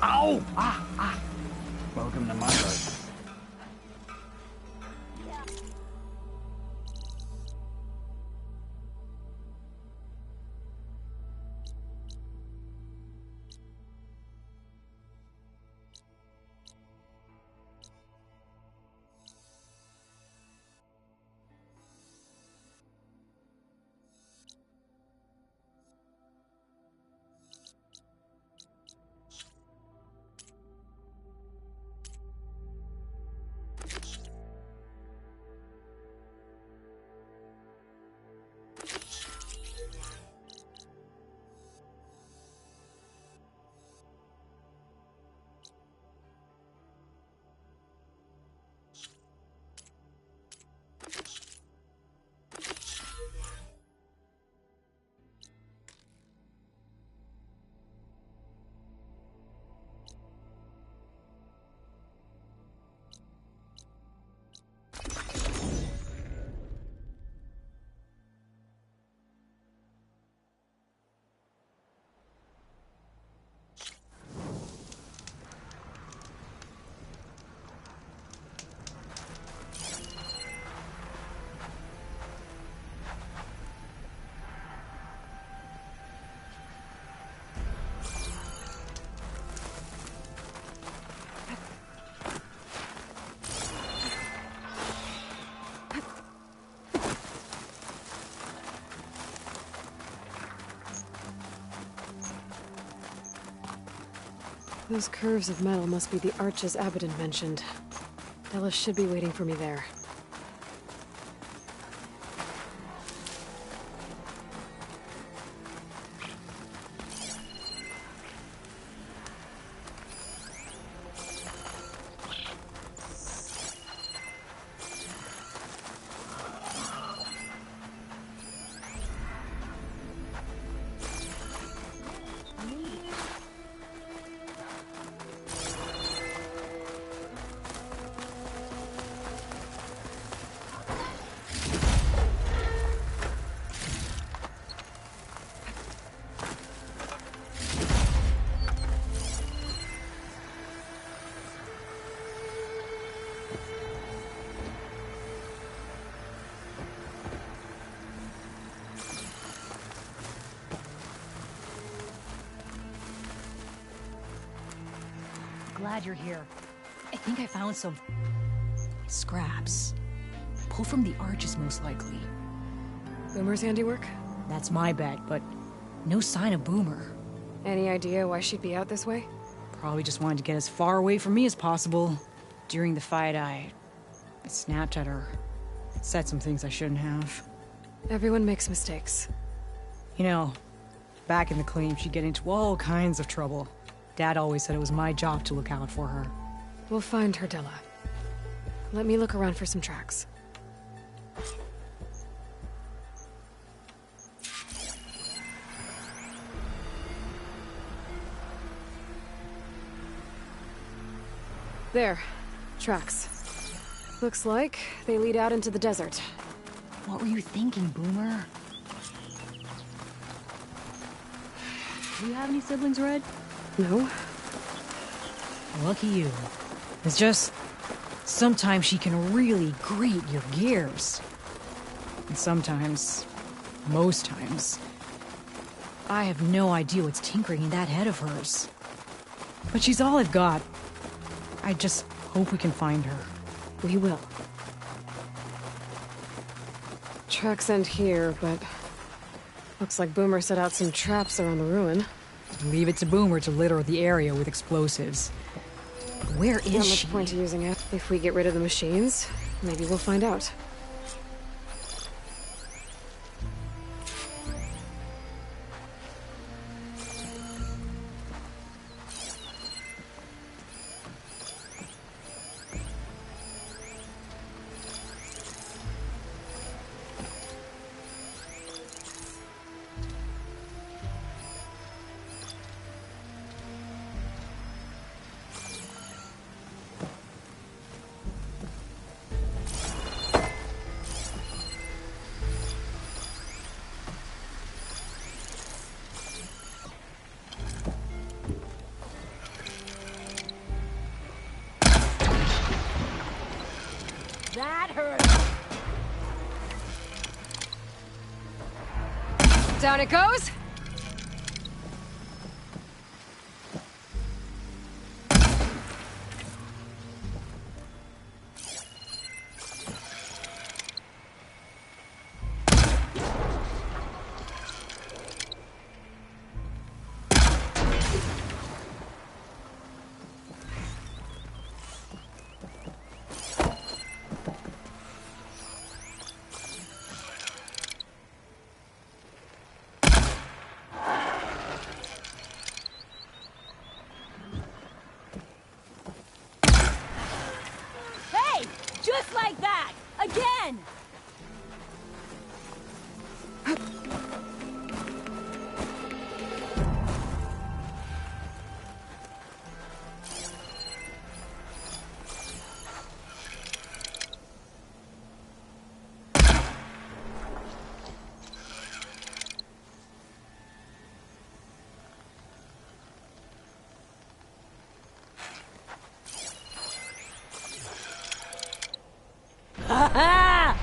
Ow! Ah! Ah! Welcome to my life. Those curves of metal must be the arches Abaddon mentioned. Della should be waiting for me there. Glad you're here. I think I found some scraps. Pulled from the arches, most likely. Boomer's handiwork? That's my bet, but no sign of Boomer. Any idea why she'd be out this way? Probably just wanted to get as far away from me as possible. During the fight, I snapped at her. Said some things I shouldn't have. Everyone makes mistakes. You know, back in the claim, she'd get into all kinds of trouble. Dad always said it was my job to look out for her. We'll find her, Della. Let me look around for some tracks. There. Tracks. Looks like they lead out into the desert. What were you thinking, Boomer? Do you have any siblings, Red? No. Lucky you. It's just... sometimes she can really grate your gears. And sometimes... most times... I have no idea what's tinkering in that head of hers. But she's all I've got. I just hope we can find her. We will. Tracks end here, but... looks like Boomer set out some traps around the ruin. Leave it to Boomer to litter the area with explosives. Where is she? Not much point to using it. If we get rid of the machines, maybe we'll find out. That hurt. Down it goes! Just like that! Again! Ha-ha!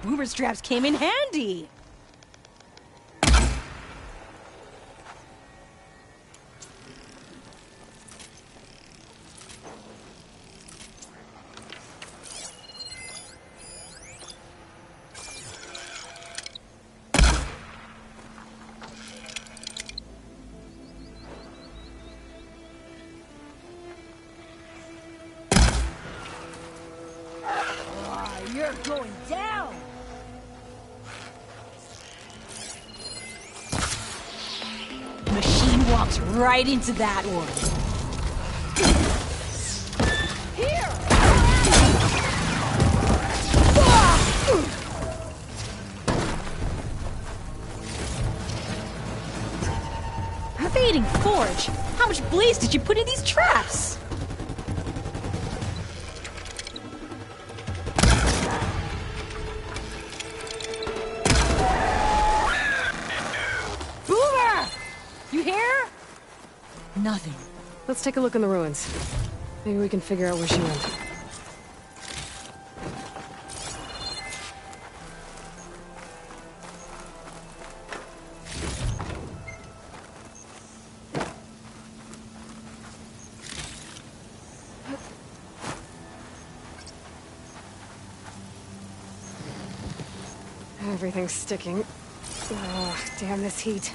Boomer straps came in handy! You're going down! Machine walks right into that one. Here! Fading Forge! How much blaze did you put in these traps? You hear? Nothing. Let's take a look in the ruins. Maybe we can figure out where she went. Everything's sticking. Oh, damn this heat.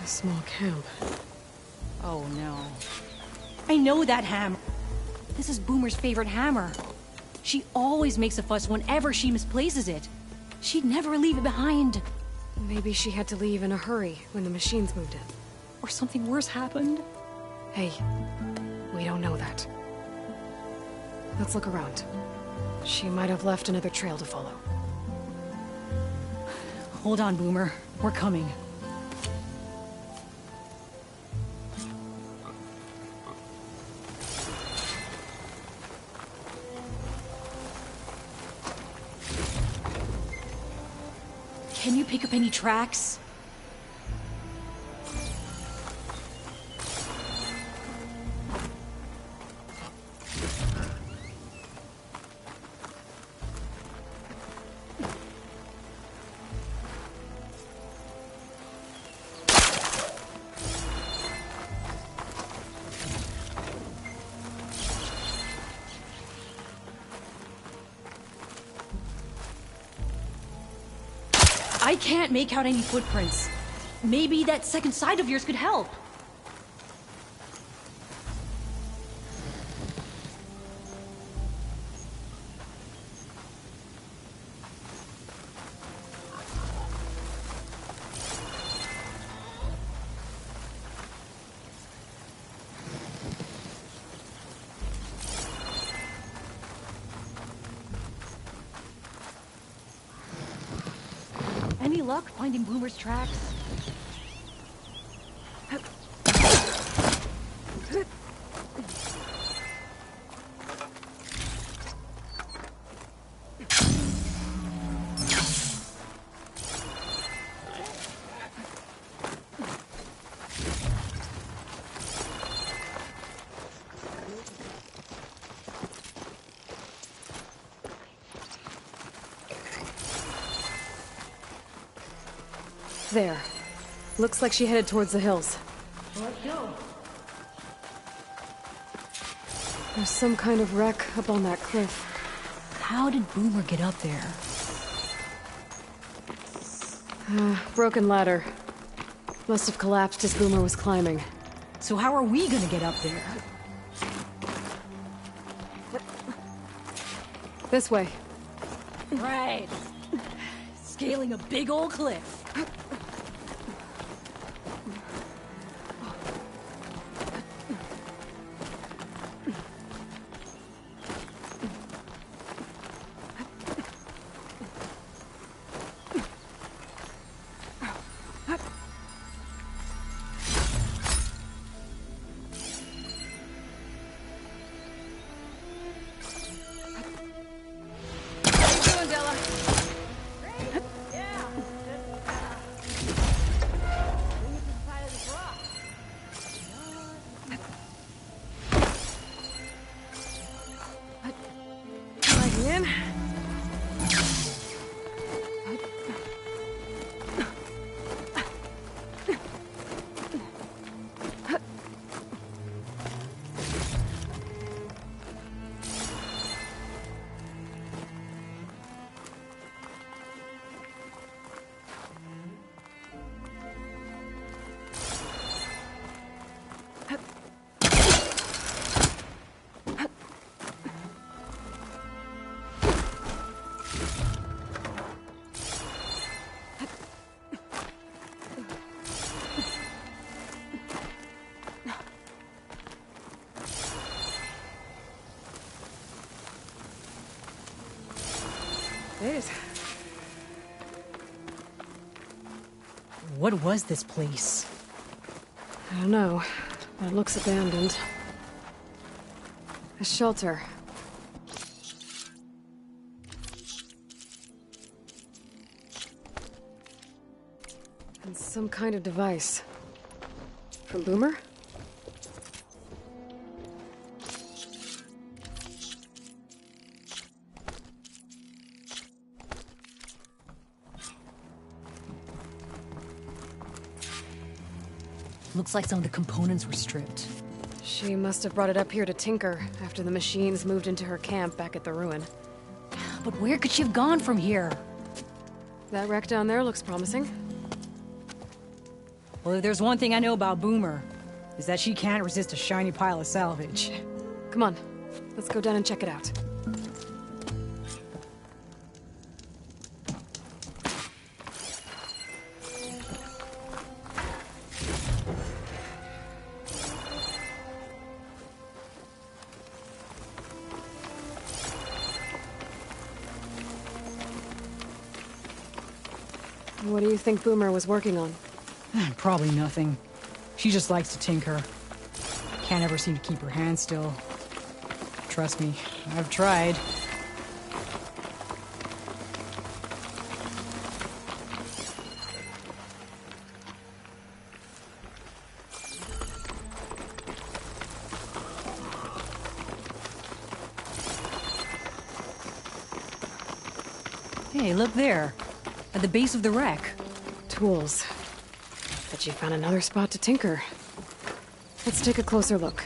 A small camp. Oh no. I know that hammer. This is Boomer's favorite hammer. She always makes a fuss whenever she misplaces it. She'd never leave it behind. Maybe she had to leave in a hurry when the machines moved in. Or something worse happened. Hey, we don't know that. Let's look around. She might have left another trail to follow. Hold on, Boomer. We're coming. Can you pick up any tracks? I can't make out any footprints. Maybe that second side of yours could help. Any luck finding Boomer's tracks? There. Looks like she headed towards the hills. Let's go. There's some kind of wreck up on that cliff. How did Boomer get up there? Broken ladder. Must have collapsed as Boomer was climbing. So how are we gonna get up there? This way. Right. Scaling a big old cliff. What was this place? I don't know. It looks abandoned. A shelter. And some kind of device. From Boomer? Looks like some of the components were stripped. She must have brought it up here to tinker after the machines moved into her camp back at the ruin. But where could she have gone from here? That wreck down there looks promising. Well, if there's one thing I know about Boomer, is that she can't resist a shiny pile of salvage. Come on, let's go down and check it out. What do you think Boomer was working on? Probably nothing. She just likes to tinker. Can't ever seem to keep her hands still. Trust me, I've tried. Hey, look there. At the base of the wreck. Tools. Bet you found another spot to tinker. Let's take a closer look.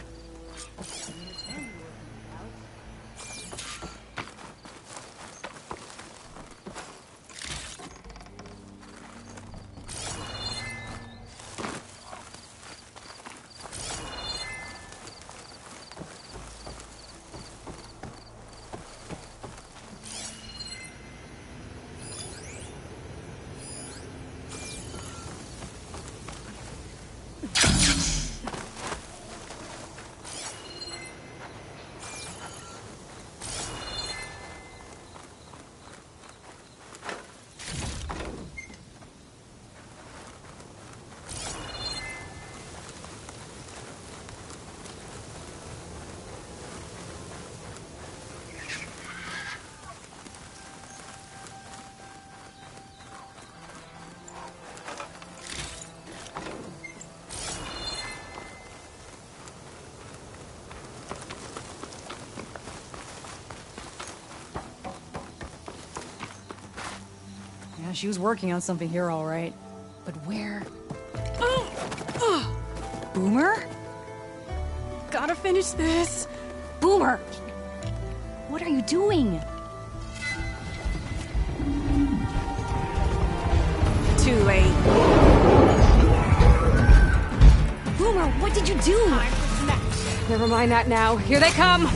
Yeah, she was working on something here, all right. But where? Boomer? Gotta finish this. Boomer! What are you doing? Too late. Boomer, what did you do? Never mind that now. Here they come!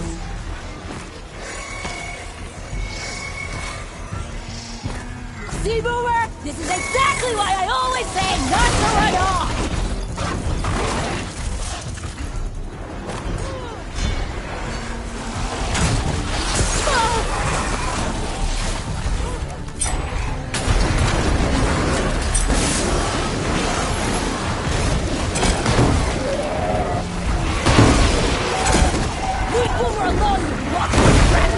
See, Boomer? This is exactly why I always say not to run off! Leave Boomer alone, you walking crap!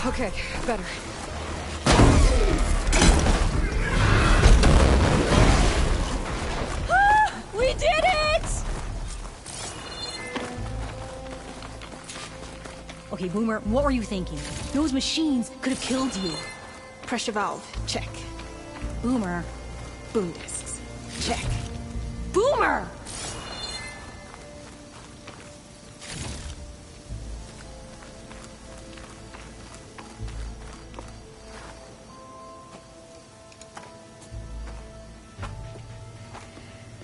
Okay, better. We did it! Okay, Boomer, what were you thinking? Those machines could have killed you. Pressure valve, check. Boomer. Boom discs, check. Boomer!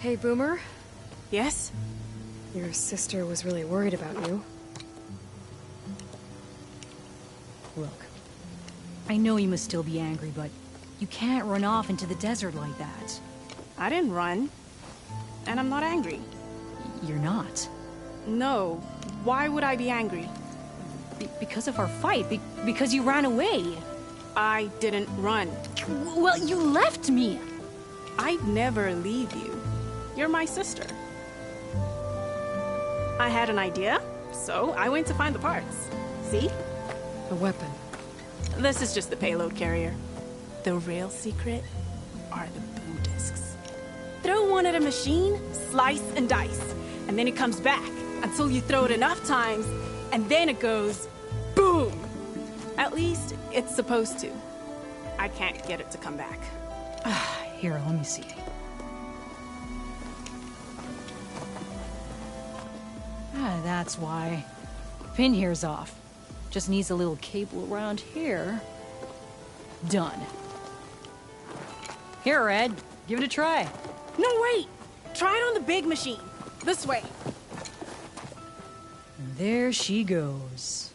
Hey, Boomer. Yes? Your sister was really worried about you. Look, I know you must still be angry, but you can't run off into the desert like that. I didn't run. And I'm not angry. You're not. No. Why would I be angry? Because of our fight. Because you ran away. I didn't run. Well, you left me. I'd never leave you. You're my sister. I had an idea, so I went to find the parts. See? A weapon. This is just the payload carrier. The real secret are the boom discs. Throw one at a machine, slice and dice, and then it comes back until you throw it enough times, and then it goes boom! Boom! At least, it's supposed to. I can't get it to come back. Here, let me see. That's why. Pin here's off. Just needs a little cable around here. Done. Here, Red. Give it a try. No, wait! Try it on the big machine. This way. And there she goes.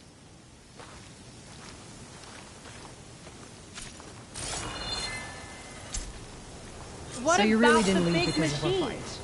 What so you really about didn't the leave big because of machine? a fight.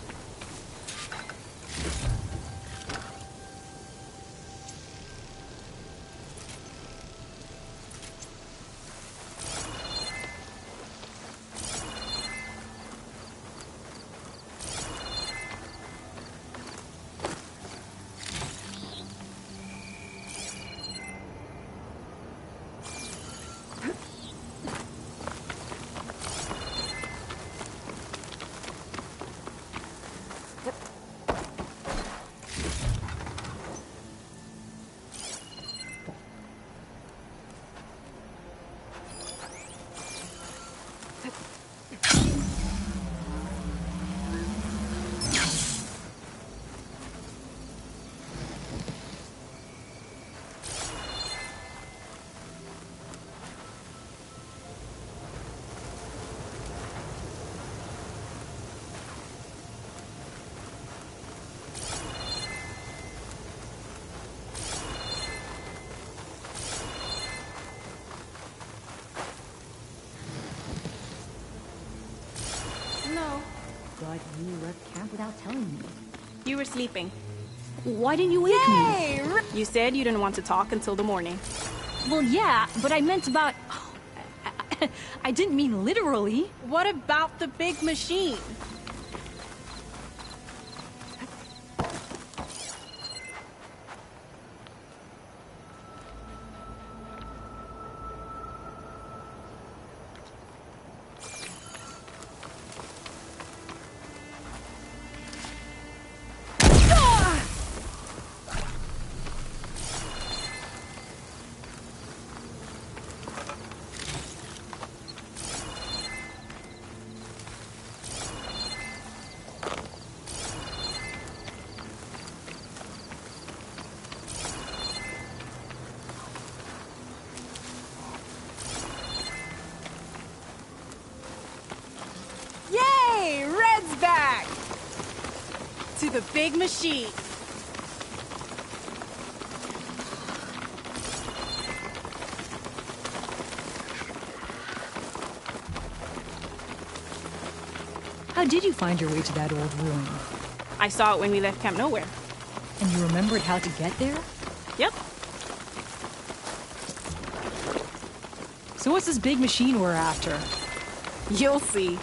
No. But you left camp without telling me. You were sleeping. Why didn't you wake me? You said you didn't want to talk until the morning. Well, yeah, but I meant about... I didn't mean literally. What about the big machine? Yay! Red's back! To the big machine. How did you find your way to that old ruin? I saw it when we left Camp Nowhere. And you remembered how to get there? Yep. So what's this big machine we're after? You'll see.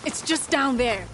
It's just down there.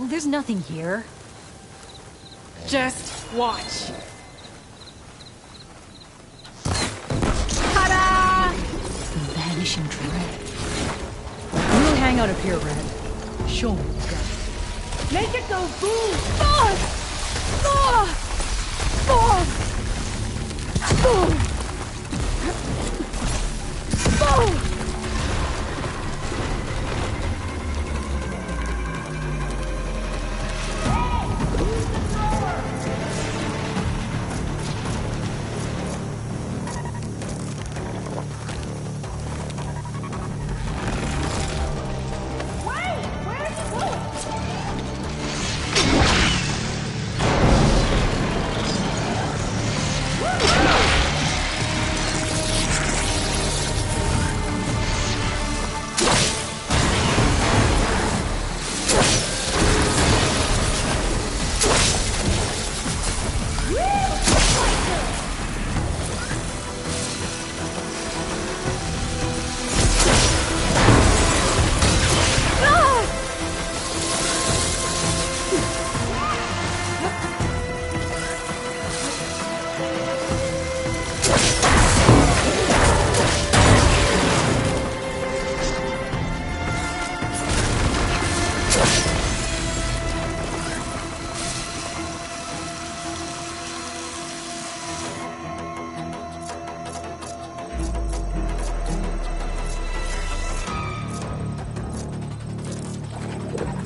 Well, there's nothing here. Just watch. The vanishing dread. We'll hang out up here, Red. Show me what's got. Make it go boom! Ah! Ah! Ah! Ah!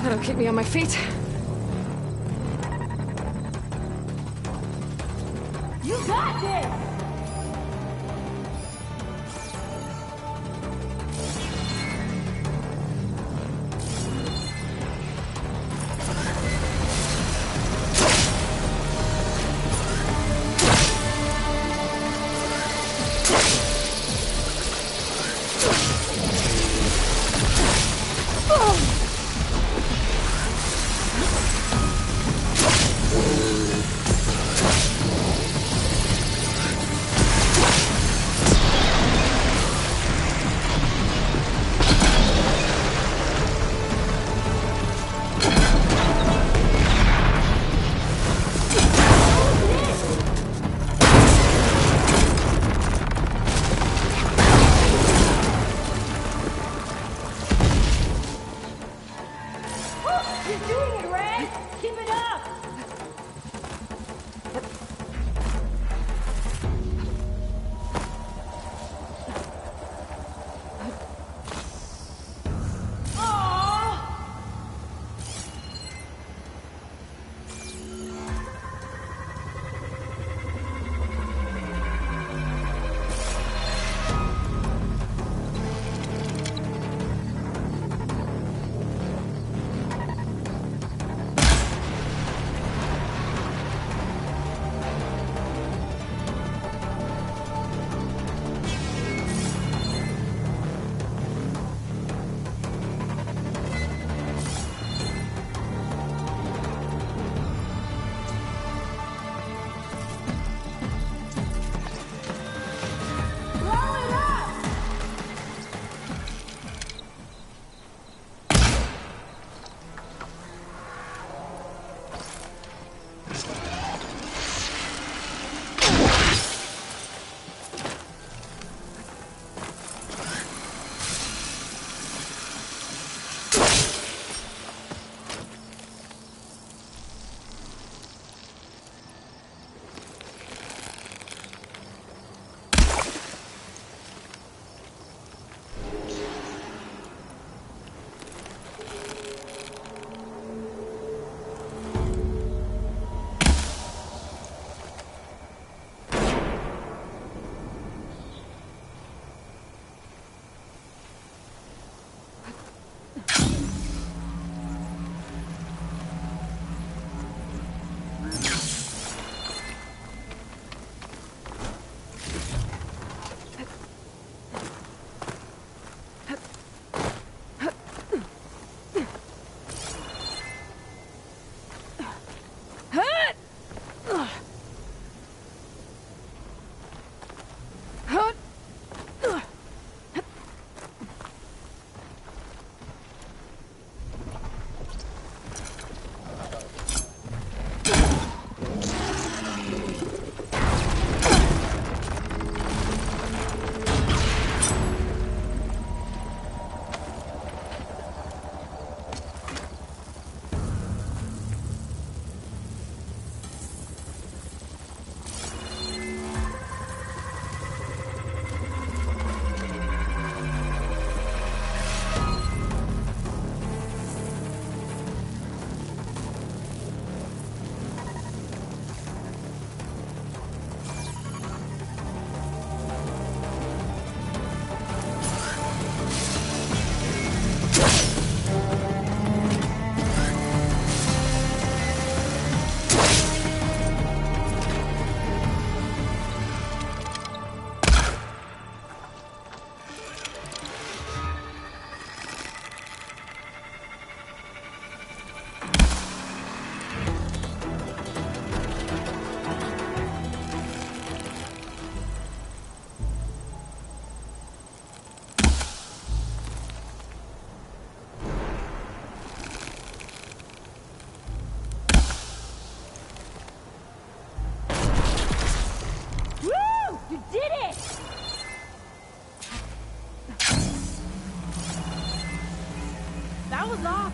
That'll keep me on my feet. You got this!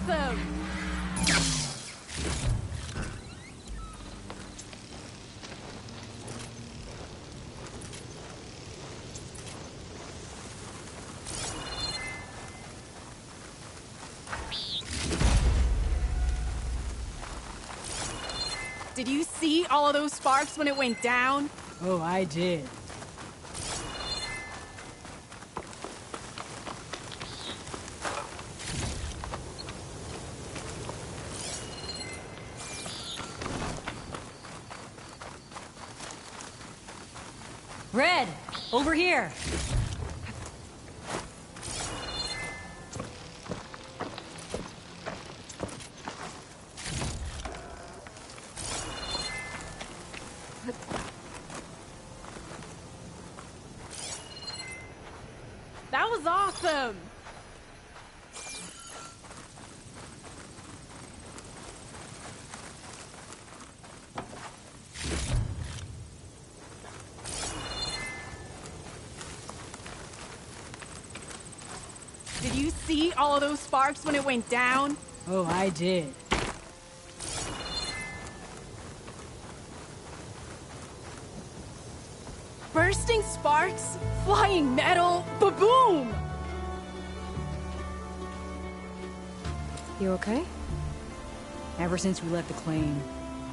awesome! Did you see all of those sparks when it went down? Oh, I did. Red, over here. That was awesome! Did you see all of those sparks when it went down? Oh, I did. Bursting sparks, flying metal, ba-boom! You okay? Ever since we left the claim,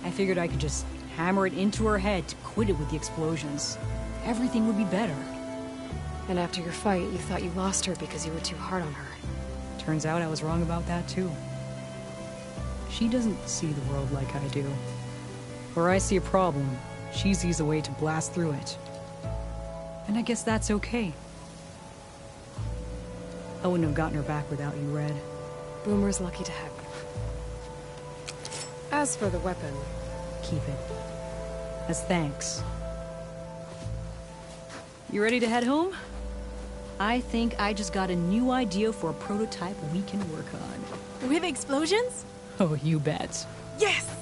I figured I could just hammer it into her head to quit it with the explosions. Everything would be better. And after your fight, you thought you lost her because you were too hard on her. Turns out I was wrong about that too. She doesn't see the world like I do. Where I see a problem, she sees a way to blast through it. And I guess that's okay. I wouldn't have gotten her back without you, Red. Boomer's lucky to have you. As for the weapon... Keep it. As thanks. You ready to head home? I think I just got a new idea for a prototype we can work on. With explosions? Oh, you bet. Yes!